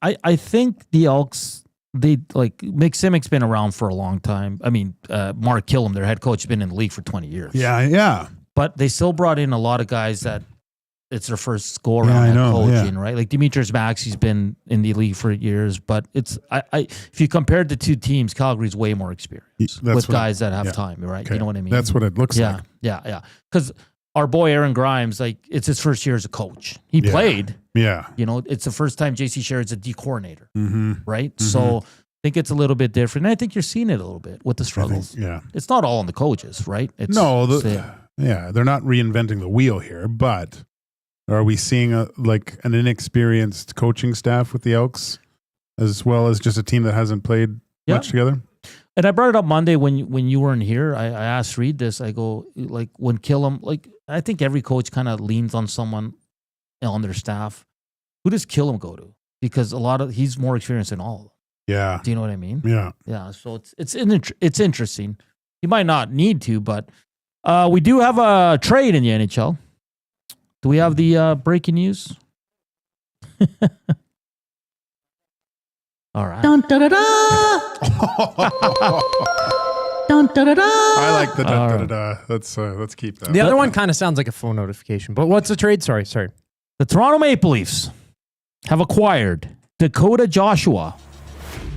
I think the Elks, Mick Simick's been around for a long time. I mean, Mark Killam, their head coach, has been in the league for 20 years. Yeah. But they still brought in a lot of guys that it's their first go around at coaching, right? Like Demetrius Maxey's been in the league for years, but it's if you compared the 2 teams, Calgary's way more experienced with guys that have time, right? Okay. You know what I mean? That's what it looks like. Yeah. Because our boy Aaron Grimes, it's his first year as a coach. He played. Yeah. It's the first time JC Sherrod's a D coordinator, right? Mm-hmm. So I think it's a little bit different. And I think you're seeing it a little bit with the struggles. It's not all on the coaches, right? They're not reinventing the wheel here, but Are we seeing an inexperienced coaching staff with the Elks, as well as just a team that hasn't played much together? And I brought it up Monday when you weren't here. I asked Reed this. I go, like, when Killam, like, I think every coach kind of leans on someone on their staff. Who does Killam go to? Because he's more experienced than all of them. Yeah. Do you know what I mean? Yeah. Yeah. So it's interesting. You might not need to, but we do have a trade in the NHL. Do we have the breaking news? All right. I like the da-da-da-da. Let's keep that. The other one kind of sounds like a phone notification. But what's the trade? Sorry. The Toronto Maple Leafs have acquired Dakota Joshua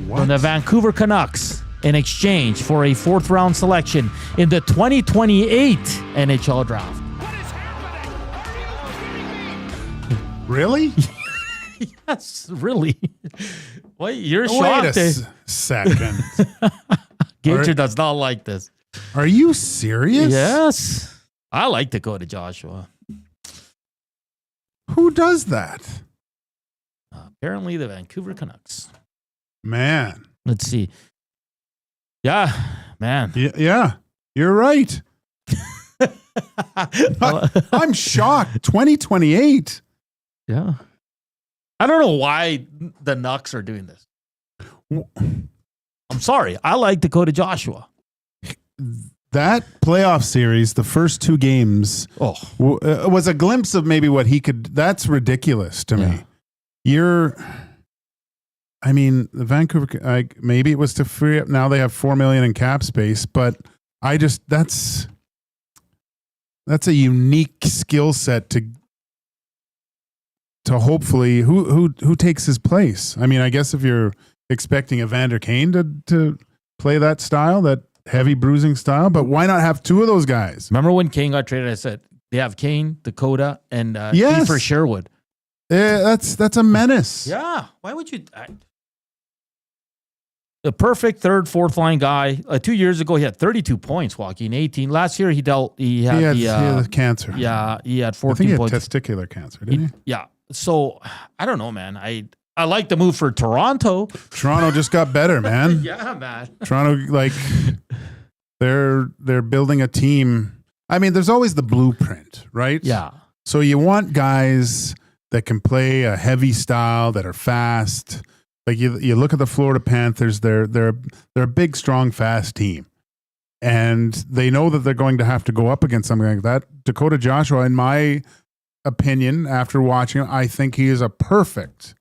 from the Vancouver Canucks in exchange for a 4th-round selection in the 2028 NHL draft. Really? Yes, really. Wait, you're Wait shocked. a second. Gager does not like this. Are you serious? Yes. I like Dakota Joshua. Who does that? Apparently the Vancouver Canucks. Man. Let's see. Yeah, man. Yeah, you're right. I'm shocked. 2028. Yeah. I don't know why the Nucks are doing this. I'm sorry. I like Dakota Joshua. That playoff series, the first 2 games, was a glimpse of maybe what he could. That's ridiculous to me. The Vancouver, maybe it was to free up. Now they have $4 million in cap space, but that's a unique skill set to hopefully who takes his place. I mean, I guess if you're expecting Evander Kane to play that style, that heavy bruising style, but why not have 2 of those guys? Remember when Kane got traded? I said they have Kane, Dakota, and yes. for Sherwood. That's a menace. Yeah. Why would you? The perfect 3rd, 4th line guy. 2 years ago, he had 32 points. Joaquin 18. Last year, he had cancer. Yeah, he had 14 I think he had points. Testicular cancer, didn't he? Yeah. So I don't know, man. I like the move for Toronto. Toronto just got better, man. Yeah, man. Toronto, they're building a team. I mean, there's always the blueprint, right? Yeah. So you want guys that can play a heavy style, that are fast. Like you look at the Florida Panthers, they're a big, strong, fast team. And they know that they're going to have to go up against something like that. Dakota Joshua, in my opinion, after watching him, I think he is a perfect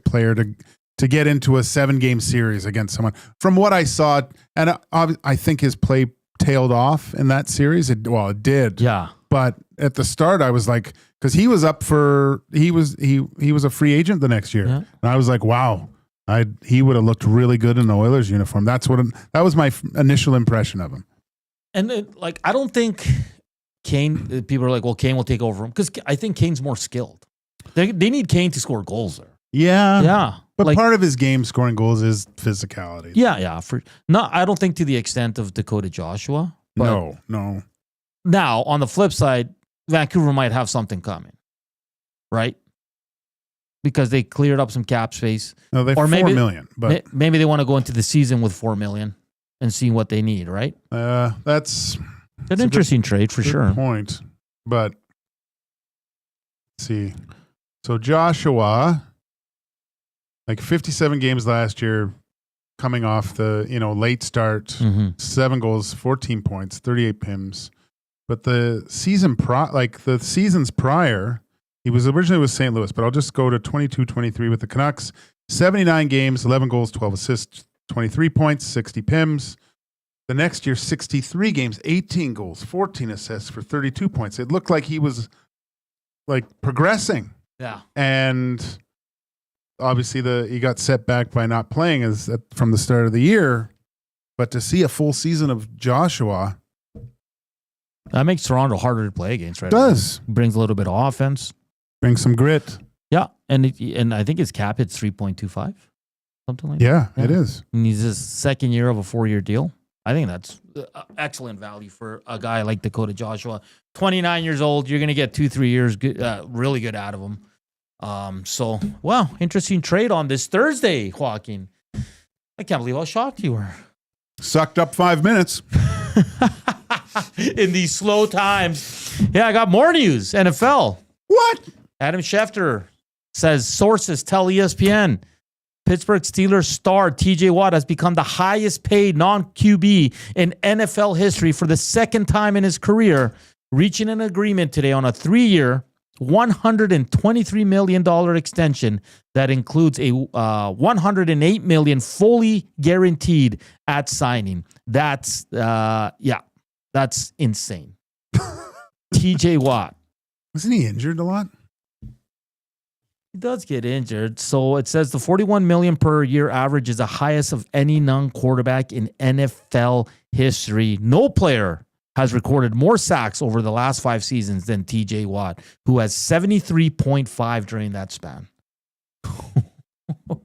player to get into a 7-game series against someone. From what I saw, and I think his play tailed off in that series. It did. Yeah. But at the start, I was like, because he was up for he was a free agent the next year, and I was like, wow, he would have looked really good in the Oilers uniform. That was my initial impression of him. And I don't think Kane. People are like, well, Kane will take over him because I think Kane's more skilled. They need Kane to score goals there. Yeah. But part of his game scoring goals is physicality. Yeah. I don't think to the extent of Dakota Joshua. No. Now, on the flip side, Vancouver might have something coming, right? Because they cleared up some cap space. No, they have $4 million. But maybe they want to go into the season with $4 million and see what they need, right? That's an interesting trade for sure. Point. But let's see. So Joshua, 57 games last year, coming off the late start, 7 goals, 14 points, 38 PIMs. But the seasons prior, he was originally with St. Louis, but I'll just go to 22-23 with the Canucks. 79 games, 11 goals, 12 assists, 23 points, 60 PIMs. The next year, 63 games, 18 goals, 14 assists for 32 points. It looked like he was progressing. Yeah. And obviously he got set back by not playing from the start of the year. But to see a full season of Joshua, that makes Toronto harder to play against, right? It does. Brings a little bit of offense. Brings some grit. Yeah. And I think his cap hits 3.25. Something like that. Yeah, it is. And he's his second year of a 4-year deal. I think excellent value for a guy like Dakota Joshua. 29 years old. You're going to get 2-3 years really good out of him. So, wow, interesting trade on this Thursday, Joaquin. I can't believe how shocked you were. Sucked up 5 minutes. In these slow times. Yeah, I got more news. NFL. What? Adam Schefter says sources tell ESPN Pittsburgh Steelers star TJ Watt has become the highest paid non-QB in NFL history for the second time in his career, reaching an agreement today on a 3-year, $123 million extension that includes a $108 million fully guaranteed at signing. That's insane. TJ Watt. Wasn't he injured a lot? He does get injured. So it says the $41 million per year average is the highest of any non-quarterback in NFL history. No player has recorded more sacks over the last 5 seasons than TJ Watt, who has 73.5 during that span.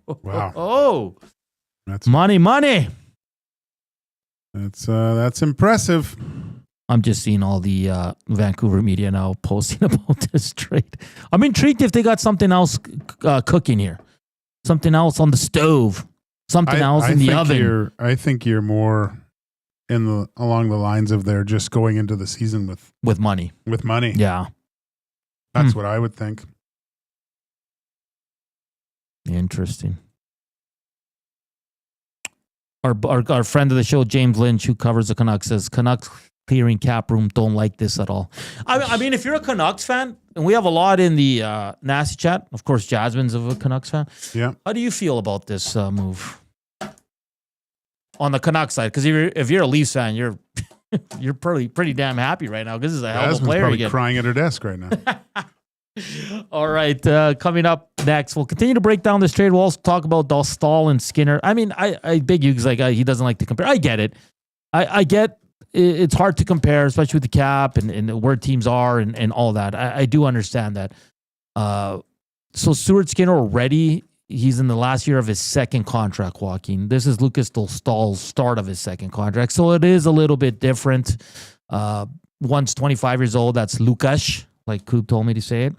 Wow. Oh, that's money. That's impressive. I'm just seeing all the Vancouver media now posting about this trade. I'm intrigued if they got something else cooking here, something else on the stove, something else in the oven. I think you're more along the lines of they're just going into the season with money. With money. Yeah. That's what I would think. Interesting. Our friend of the show, James Lynch, who covers the Canucks, says Canucks clearing cap room don't like this at all. I mean, if you're a Canucks fan, and we have a lot in the Nasty chat, of course, Jasmine's a Canucks fan. Yeah. How do you feel about this move on the Canucks side? Because if you're a Leafs fan, you're pretty damn happy right now because this is a hell of a player. Probably crying at her desk right now. All right, coming up next, we'll continue to break down this trade. We'll also talk about Dostal and Skinner. I mean, I big you because he doesn't like to compare. I get it. I get it's hard to compare, especially with the cap and where teams are and all that. I do understand that. So Stuart Skinner already, he's in the last year of his second contract, Joaquin. This is Lukas Dostal's start of his second contract. So it is a little bit different. One's 25 years old. That's Lukas, like Coop told me to say it.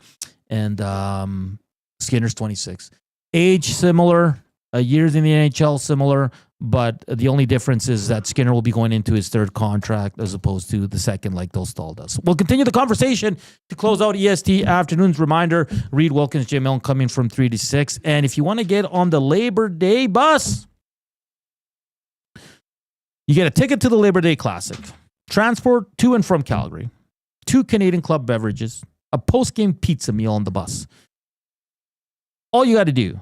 And Skinner's 26. Age similar. Years in the NHL similar. But the only difference is that Skinner will be going into his third contract as opposed to the second like Dostal does. We'll continue the conversation to close out EST Afternoons. Reminder, Reed Wilkins, Jay Milne coming from 3 to 6. And if you want to get on the Labor Day bus, you get a ticket to the Labor Day Classic, transport to and from Calgary, 2 Canadian Club beverages, a post-game pizza meal on the bus. All you got to do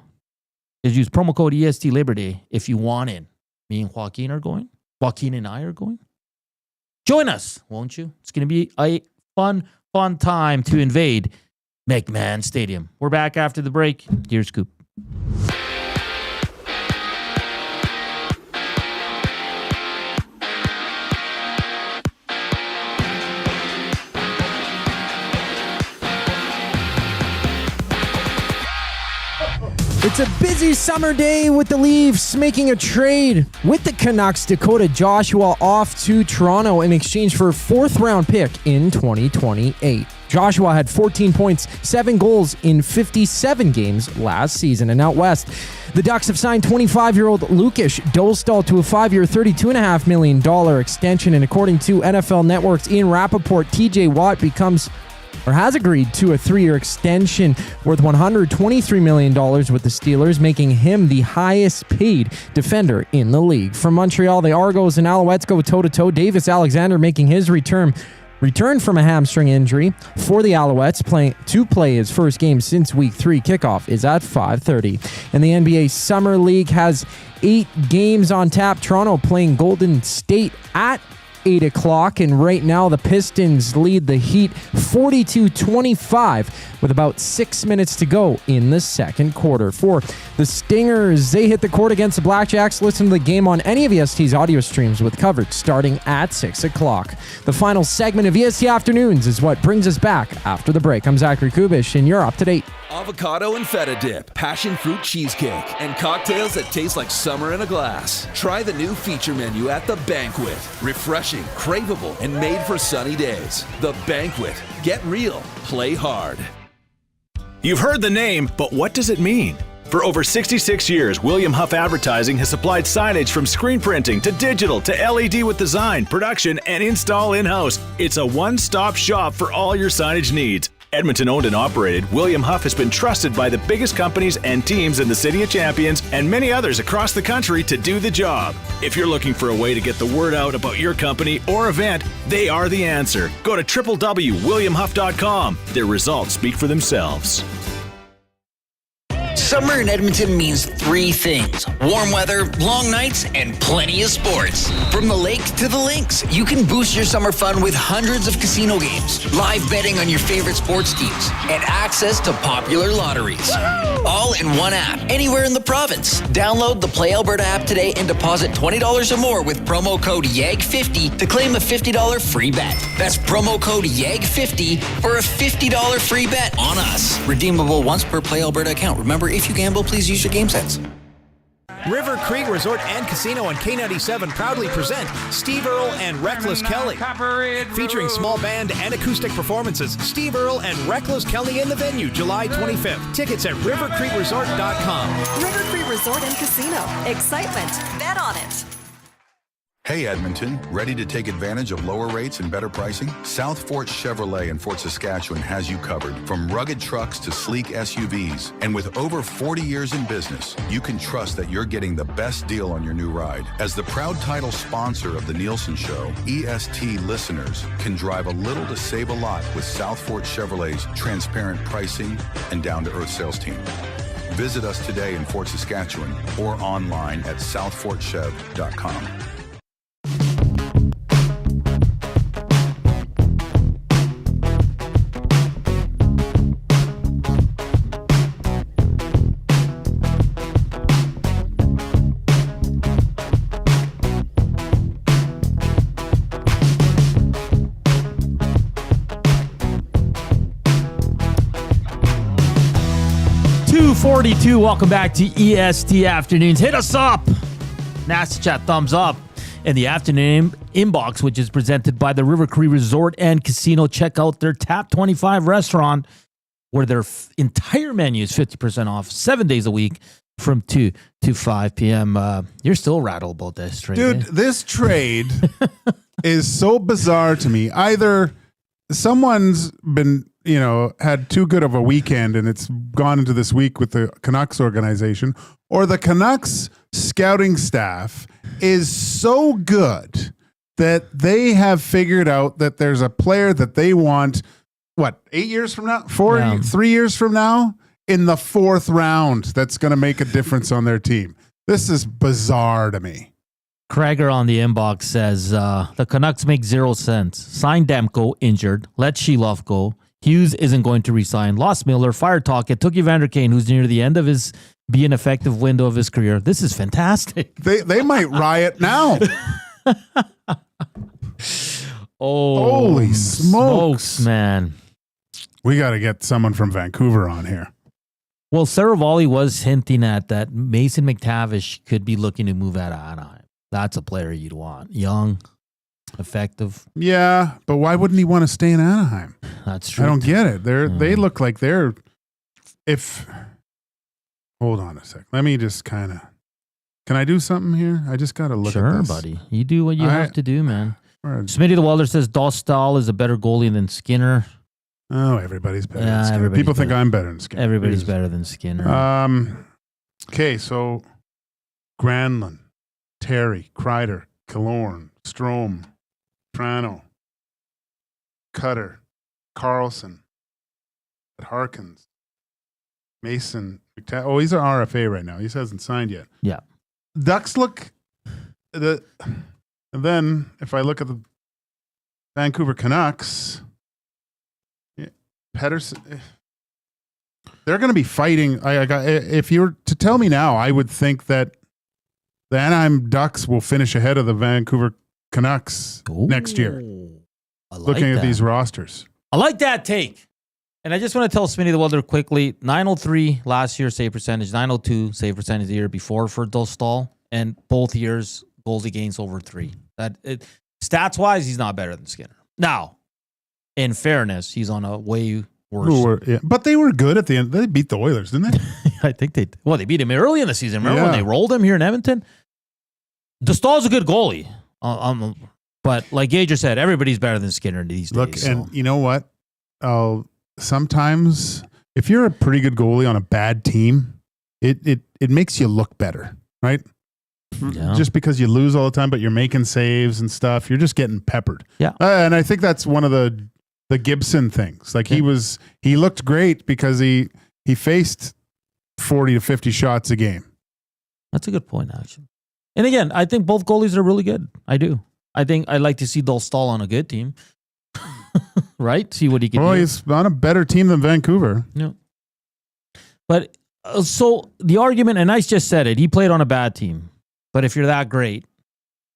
is use promo code EST Labor Day if you want in. Me and Joaquin are going. Joaquin and I are going. Join us, won't you? It's going to be a fun time to invade McMahon Stadium. We're back after the break. Here's Scoop. It's a busy summer day with the Leafs making a trade with the Canucks. Dakota Joshua off to Toronto in exchange for a 4th-round pick in 2028. Joshua had 14 points, 7 goals in 57 games last season. And out west, the Ducks have signed 25-year-old Lukas Dostal to a 5-year, $32.5 million extension. And according to NFL Network's Ian Rappaport, TJ Watt has agreed to a 3-year extension worth $123 million with the Steelers, making him the highest paid defender in the league. From Montreal, the Argos and Alouettes go toe-to-toe. Davis Alexander making his return from a hamstring injury for the Alouettes, to play his first game since Week 3. Kickoff is at 5:30. And the NBA Summer League has 8 games on tap. Toronto playing Golden State at 8 o'clock. And right now, the Pistons lead the Heat 42-25 with about 6 minutes to go in the second quarter. For the Stingers, they hit the court against the Blackjacks. Listen to the game on any of EST's audio streams with coverage starting at 6 o'clock. The final segment of EST Afternoons is what brings us back after the break. I'm Zachary Kubish, and you're up to date. Avocado and feta dip, passion fruit cheesecake, and cocktails that taste like summer in a glass. Try the new feature menu at The Banquet. Refreshing, craveable, and made for sunny days. The Banquet. Get real. Play hard. You've heard the name, but what does it mean? For over 66 years, William Huff Advertising has supplied signage from screen printing to digital to LED with design, production, and install in-house. It's a one-stop shop for all your signage needs. Edmonton owned and operated, William Huff has been trusted by the biggest companies and teams in the City of Champions and many others across the country to do the job. If you're looking for a way to get the word out about your company or event, they are the answer. Go to www.williamhuff.com. Their results speak for themselves. Summer in Edmonton means 3 things: warm weather, long nights, and plenty of sports. From the lake to the links, you can boost your summer fun with hundreds of casino games, live betting on your favorite sports teams, and access to popular lotteries. Woo-hoo! All in one app, anywhere in the province. Download the Play Alberta app today and deposit $20 or more with promo code YAG50 to claim a $50 free bet. That's promo code YAG50 for a $50 free bet on us. Redeemable once per Play Alberta account. Remember, if you gamble, please use your game sense. River Creek Resort and Casino on K97 proudly present Steve Earle and Reckless Kelly. Featuring small band and acoustic performances, Steve Earle and Reckless Kelly in the venue July 25th. Tickets at rivercreekresort.com. River Creek Resort and Casino. Excitement. Bet on it. Hey Edmonton, ready to take advantage of lower rates and better pricing? South Fort Chevrolet in Fort Saskatchewan has you covered. From rugged trucks to sleek SUVs. And with over 40 years in business, you can trust that you're getting the best deal on your new ride. As the proud title sponsor of The Nielson Show, EST listeners can drive a little to save a lot with South Fort Chevrolet's transparent pricing and down-to-earth sales team. Visit us today in Fort Saskatchewan or online at southfortchev.com. .42. Welcome back to EST Afternoons. Hit us up. Nasty Chat thumbs up in the afternoon inbox, which is presented by the River Creek Resort and Casino. Check out their Tap 25 restaurant, where their entire menu is 50% off 7 days a week from 2 to 5 p.m. You're still rattled about this trade. Dude, this trade is so bizarre to me. Either someone's been, had too good of a weekend and it's gone into this week with the Canucks organization, or the Canucks scouting staff is so good that they have figured out that there's a player that they want, 8 years from now? 3 years from now? In the 4th round, that's going to make a difference on their team. This is bizarre to me. Krager on the inbox says, the Canucks make 0 sense. Sign Demko, injured. Let Sheloff go. Hughes isn't going to resign. Lost Miller, fire Tocchet, took Evander Kane, who's near the end of his being effective window of his career. This is fantastic. They might riot now. Holy smokes, man. We got to get someone from Vancouver on here. Well, Saravalli was hinting at that Mason McTavish could be looking to move out of Anaheim. That's a player you'd want. Young, effective. Yeah, but why wouldn't he want to stay in Anaheim? That's true. I don't get it. They look like they're. Hold on a sec. Let me just kind of. Can I do something here? I just got to look at this. Sure, buddy. You do what you have to do, man. Smitty the Welder says Dostal is a better goalie than Skinner. Oh, everybody's better than Skinner. People think I'm better than Skinner. Everybody's better than Skinner. Okay, so Granlund, Terry, Kreider, Killorn, Strome, Trano, Cutter, Carlson, Harkins, Mason. Oh, he's an RFA right now. He hasn't signed yet. Yeah. Ducks look. And then if I look at the Vancouver Canucks, Pettersson, they're going to be fighting. If you were to tell me now, I would think that the Anaheim Ducks will finish ahead of the Vancouver Canucks next year. Looking at these rosters. I like that take. And I just want to tell Smitty the Welder quickly. 903 last year save percentage, 902 save percentage the year before for Dostal, and both years goals against over 3. Stats wise, he's not better than Skinner. Now, in fairness, he's on a way worse. But they were good at the end. They beat the Oilers, didn't they? I think they beat him early in the season. Remember when they rolled him here in Edmonton? Dostal's a good goalie. But like Gager said, everybody's better than Skinner these days. Look, and you know what? Sometimes if you're a pretty good goalie on a bad team, it makes you look better, right? Yeah. Just because you lose all the time, but you're making saves and stuff, you're just getting peppered. Yeah. And I think that's one of the Gibson things. Like he looked great because he faced 40 to 50 shots a game. That's a good point, actually. And again, I think both goalies are really good. I do. I think I'd like to see Dostal on a good team. Right? See what he can do. He's on a better team than Vancouver. Yeah. But so the argument, and I just said it, he played on a bad team. But if you're that great,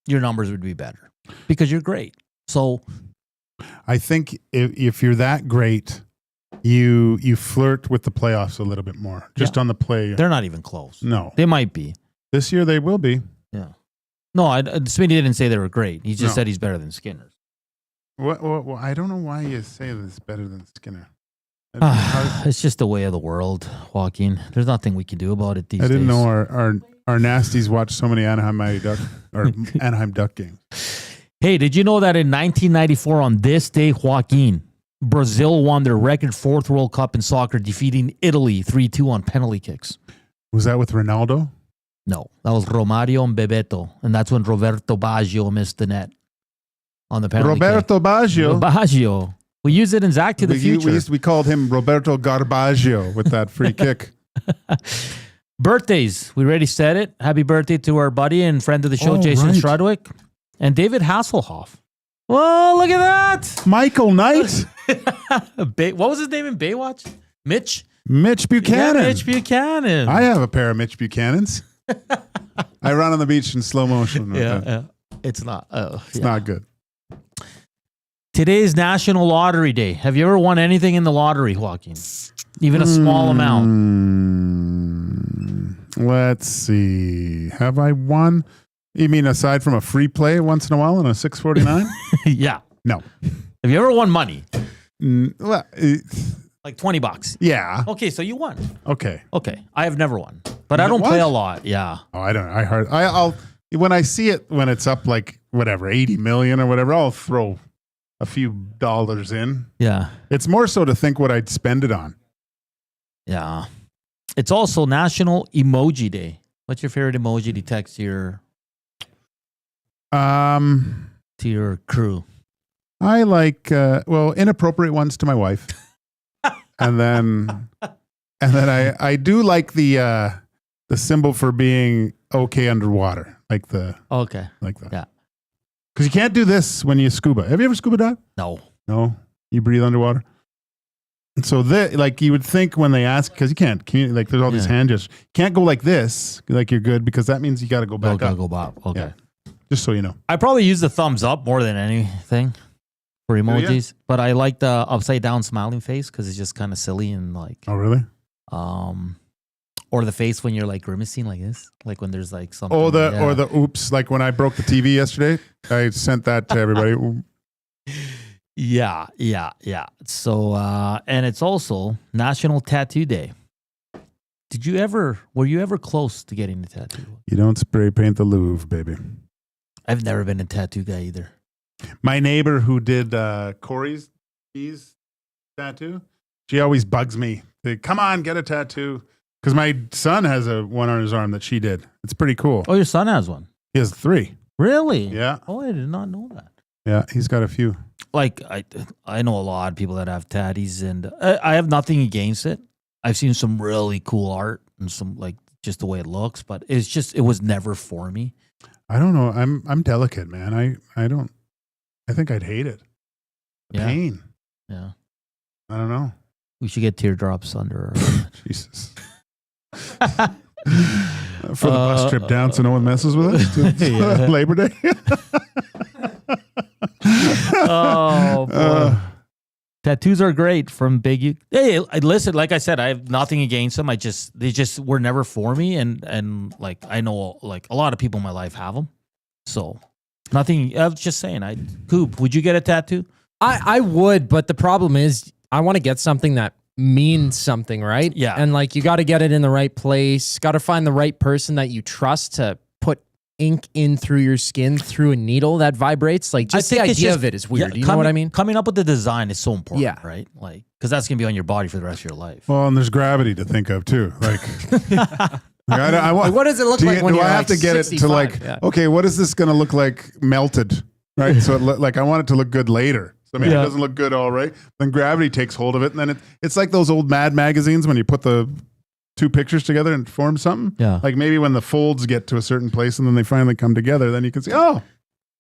your numbers would be better because you're great. So I think if you're that great, you flirt with the playoffs a little bit more. Just on the play. They're not even close. No. They might be. This year they will be. Yeah. No, Smitty didn't say they were great. He just said he's better than Skinner. Well, I don't know why you say this is better than Skinner. It's just the way of the world, Joaquin. There's nothing we can do about it these days. I didn't know our nasties watch so many Anaheim Duck games. Hey, did you know that in 1994 on this day, Joaquin, Brazil won their record 4th World Cup in soccer, defeating Italy 3-2 on penalty kicks? Was that with Ronaldo? No, that was Romario and Bebeto, and that's when Roberto Baggio missed the net on the penalty Roberto kick. Baggio. We use it in Zach to the Future. We called him Roberto Garbaggio with that free kick. Birthdays. We already said it. Happy birthday to our buddy and friend of the show, Jason Strudwick. And David Hasselhoff. Whoa, look at that. Michael Knight. What was his name in Baywatch? Mitch Buchanan. Yeah, Mitch Buchanan. I have a pair of Mitch Buchanans. I run on the beach in slow motion. Yeah. It's not. It's not good. Today's National Lottery Day. Have you ever won anything in the lottery, Joaquin? Even a small amount? Let's see. Have I won? You mean aside from a free play once in a while on a 649? Yeah. No. Have you ever won money? Well, like $20. Yeah. Okay, so you won. Okay. I have never won, but I don't play a lot. Yeah. Oh, I don't. I'll when I see it when it's up like whatever 80 million or whatever, I'll throw a few dollars in. Yeah. It's more so to think what I'd spend it on. Yeah. It's also National Emoji Day. What's your favorite emoji to text your crew? I like inappropriate ones to my wife. and then I do like the symbol for being okay underwater. Like that. Yeah. Because you can't do this when you scuba. Have you ever scuba dived? No. You breathe underwater. And so you would think when they ask, because you can't like there's all these hand gestures. You can't go like this, like you're good, because that means you got to go back up. Go back. Okay. Yeah. Just so you know. I probably use the thumbs up more than anything for emojis, but I like the upside down smiling face because it's just kind of silly and like. Oh, really? Or the face when you're like grimacing like this, like when there's like something. Or the oops, like when I broke the TV yesterday, I sent that to everybody. Yeah. So, and it's also National Tattoo Day. Were you ever close to getting a tattoo? You don't spray paint the Louvre, baby. I've never been a tattoo guy either. My neighbor who did Corey's tattoo, she always bugs me. Come on, get a tattoo. Because my son has one on his arm that she did. It's pretty cool. Oh, your son has one? He has 3. Really? Yeah. Oh, I did not know that. Yeah, he's got a few. Like, I know a lot of people that have tatties, and I have nothing against it. I've seen some really cool art and some, like, just the way it looks, but it was never for me. I don't know. I'm delicate, man. I think I'd hate it. Pain. Yeah. I don't know. We should get teardrops under. Jesus. For the bus trip down so no one messes with us. Yeah. Labor Day. Oh, boy. Tattoos are great from Big. Hey, listen, like I said, I have nothing against them. They just were never for me. And like, I know like a lot of people in my life have them. So nothing, I was just saying, Coop, would you get a tattoo? I would, but the problem is I want to get something that means something, right? Yeah. And like, you got to get it in the right place. Got to find the right person that you trust to put ink in through your skin through a needle that vibrates. Like, just the idea of it is weird. You know what I mean? Coming up with the design is so important, Yeah. right? Like, because that's going to be on your body for the rest of your life. Well, and there's gravity to think of too. Like, I want, Like, what does it look like when do you're I have like to get it to 65? like, Yeah. okay, what is this going to look like melted? Right. So like I want it to look good later. So maybe it doesn't look good all right. Then gravity takes hold of it. And then it's like those old Mad magazines when you put the two pictures together and form something. Yeah. Like maybe when the folds get to a certain place and then they finally come together, then you can see, oh.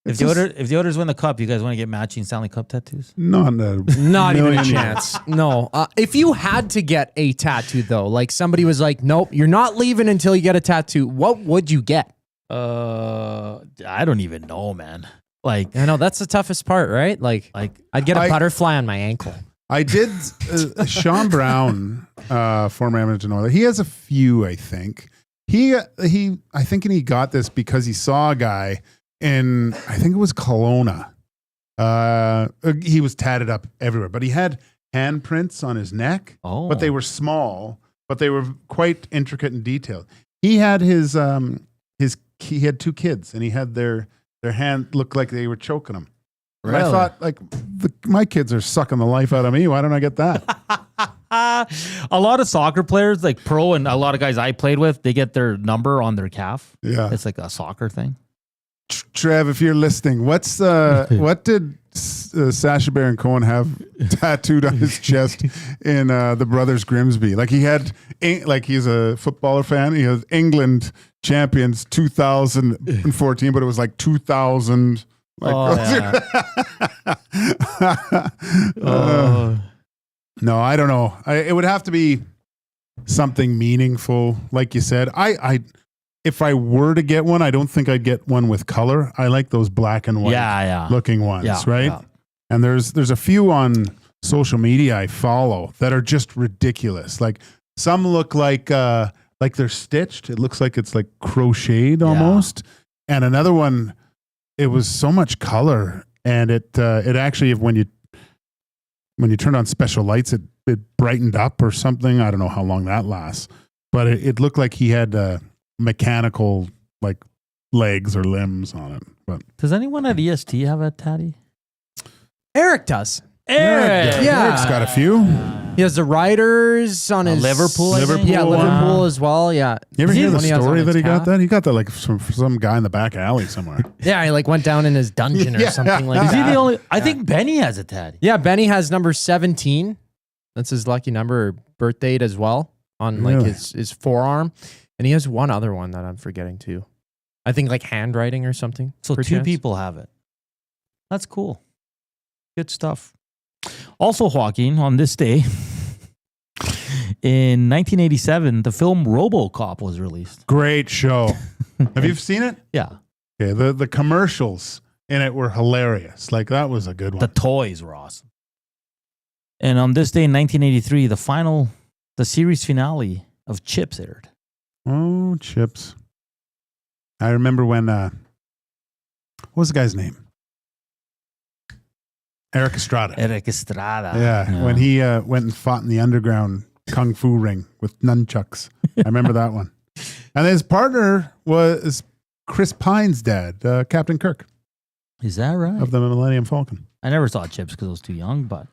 If the Oilers win the cup, you guys want to get matching Stanley Cup tattoos? Not even a chance. No. If you had to get a tattoo, though, like somebody was like, nope, you're not leaving until you get a tattoo, what would you get? I don't even know, man. Like, I know that's the toughest part, right? Like I'd get a butterfly on my ankle. I did. Sean Brown, former Edmonton Oilers, he has a few, I think. I think he got this because he saw a guy in, I think it was Kelowna. He was tatted up everywhere, but he had handprints on his neck. Oh. But they were small, but they were quite intricate and detailed. He had he had two kids, and he had their hand look like they were choking him. Really? And I thought, like, my kids are sucking the life out of me. Why don't I get that? A lot of soccer players, like pro, and a lot of guys I played with, they get their number on their calf. Yeah. It's like a soccer thing. Trev, if you're listening, what did Sacha Baron Cohen have tattooed on his chest in the Brothers Grimsby? Like he's a footballer fan. He has England champions 2014, but it was like 2000. Like, no, I don't know. It would have to be something meaningful, like you said. If I were to get one, I don't think I'd get one with color. I like those black and white looking ones, right? Yeah. And there's a few on social media I follow that are just ridiculous. Like some look like they're stitched. It looks like it's like crocheted almost. And another one, it was so much color, and it actually, when you turned on special lights, it brightened up or something. I don't know how long that lasts, but it looked like he had mechanical like legs or limbs on it. But does anyone at EST have a tatty? Eric does. Eric, Eric's got a few. He has the Riders on his Liverpool. Yeah, Liverpool as well. Yeah. You ever hear the story that he got calf? that? He got that like from some guy in the back alley somewhere. Yeah, he like went down in his dungeon or something like that. Is he the only? I think Benny has a tatty. Yeah, Benny has number 17. That's his lucky number, or birth date as well, on like his forearm. And he has one other one that I'm forgetting too. I think like handwriting or something. So two people have it. That's cool. Good stuff. Also, Joaquin, on this day, in 1987, the film RoboCop was released. Great show. Have you seen it? Yeah. Okay. The commercials in it were hilarious. Like that was a good one. The toys were awesome. And on this day in 1983, the series finale of Chips aired. Oh, Chips. I remember when, what was the guy's name? Eric Estrada. Yeah, when he went and fought in the underground kung fu ring with nunchucks. I remember that one. And his partner was Chris Pine's dad, Captain Kirk. Is that right? Of the Millennium Falcon. I never saw Chips because I was too young, but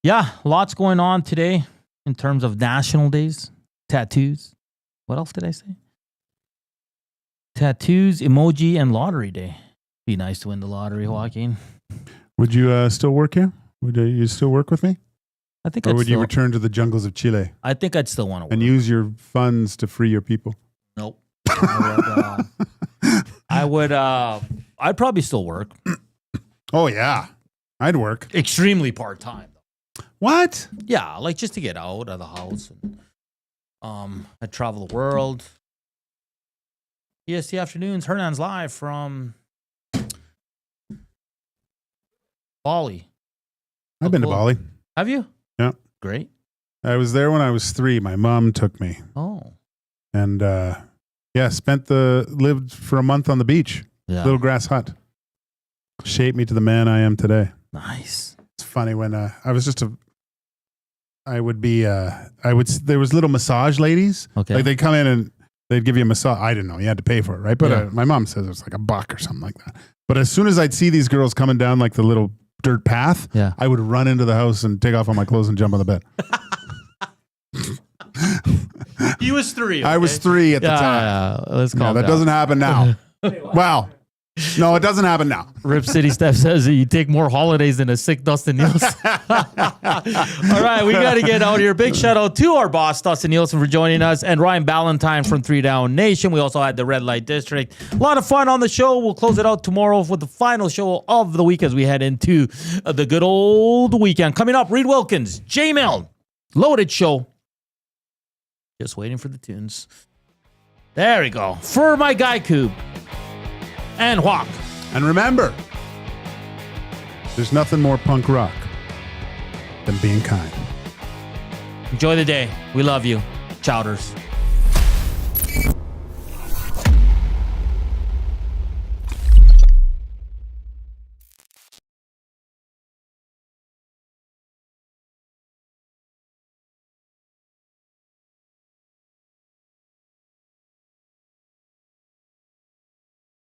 yeah, lots going on today in terms of national days, tattoos. What else did I say? Tattoos, emoji, and lottery day. Be nice to win the lottery, Joaquin. Would you still work here? Would you still work with me? I think. Or would you return to the jungles of Chile? I think I'd still want to work. And use your funds to free your people? Nope. I'd probably still work. Oh, yeah. I'd work. Extremely part-time. What? Yeah, like just to get out of the house. And, I'd travel the world. EST Afternoons, Hernan's live from Bali. I've been to Bali. Have you? Yeah. Great. I was there when I was 3. My mom took me. Oh. And lived for a month on the beach. Yeah. Little grass hut. Shaped me to the man I am today. Nice. It's funny when there was little massage ladies. Okay. Like they'd come in and they'd give you a massage. I didn't know. You had to pay for it, right? But my mom says it's like $1 or something like that. But as soon as I'd see these girls coming down like the little dirt path, I would run into the house and take off all my clothes and jump on the bed. He was 3. Okay? I was 3 at the time. Yeah, let's call that down. doesn't happen now. Well, no, it doesn't happen now. Rip City Steph says you take more holidays than a sick Dustin Nielson. All right, we got to get out here. Big shout out to our boss, Dustin Nielson, for joining us, and Ryan Ballantine from 3 Down Nation. We also had the Red Light District. A lot of fun on the show. We'll close it out tomorrow with the final show of the week as we head into the good old weekend. Coming up, Reed Wilkins, J Milne, Loaded Show. Just waiting for the tunes. There we go. For my guy, Coop. And Walk. And remember, there's nothing more punk rock than being kind. Enjoy the day. We love you. Chowders.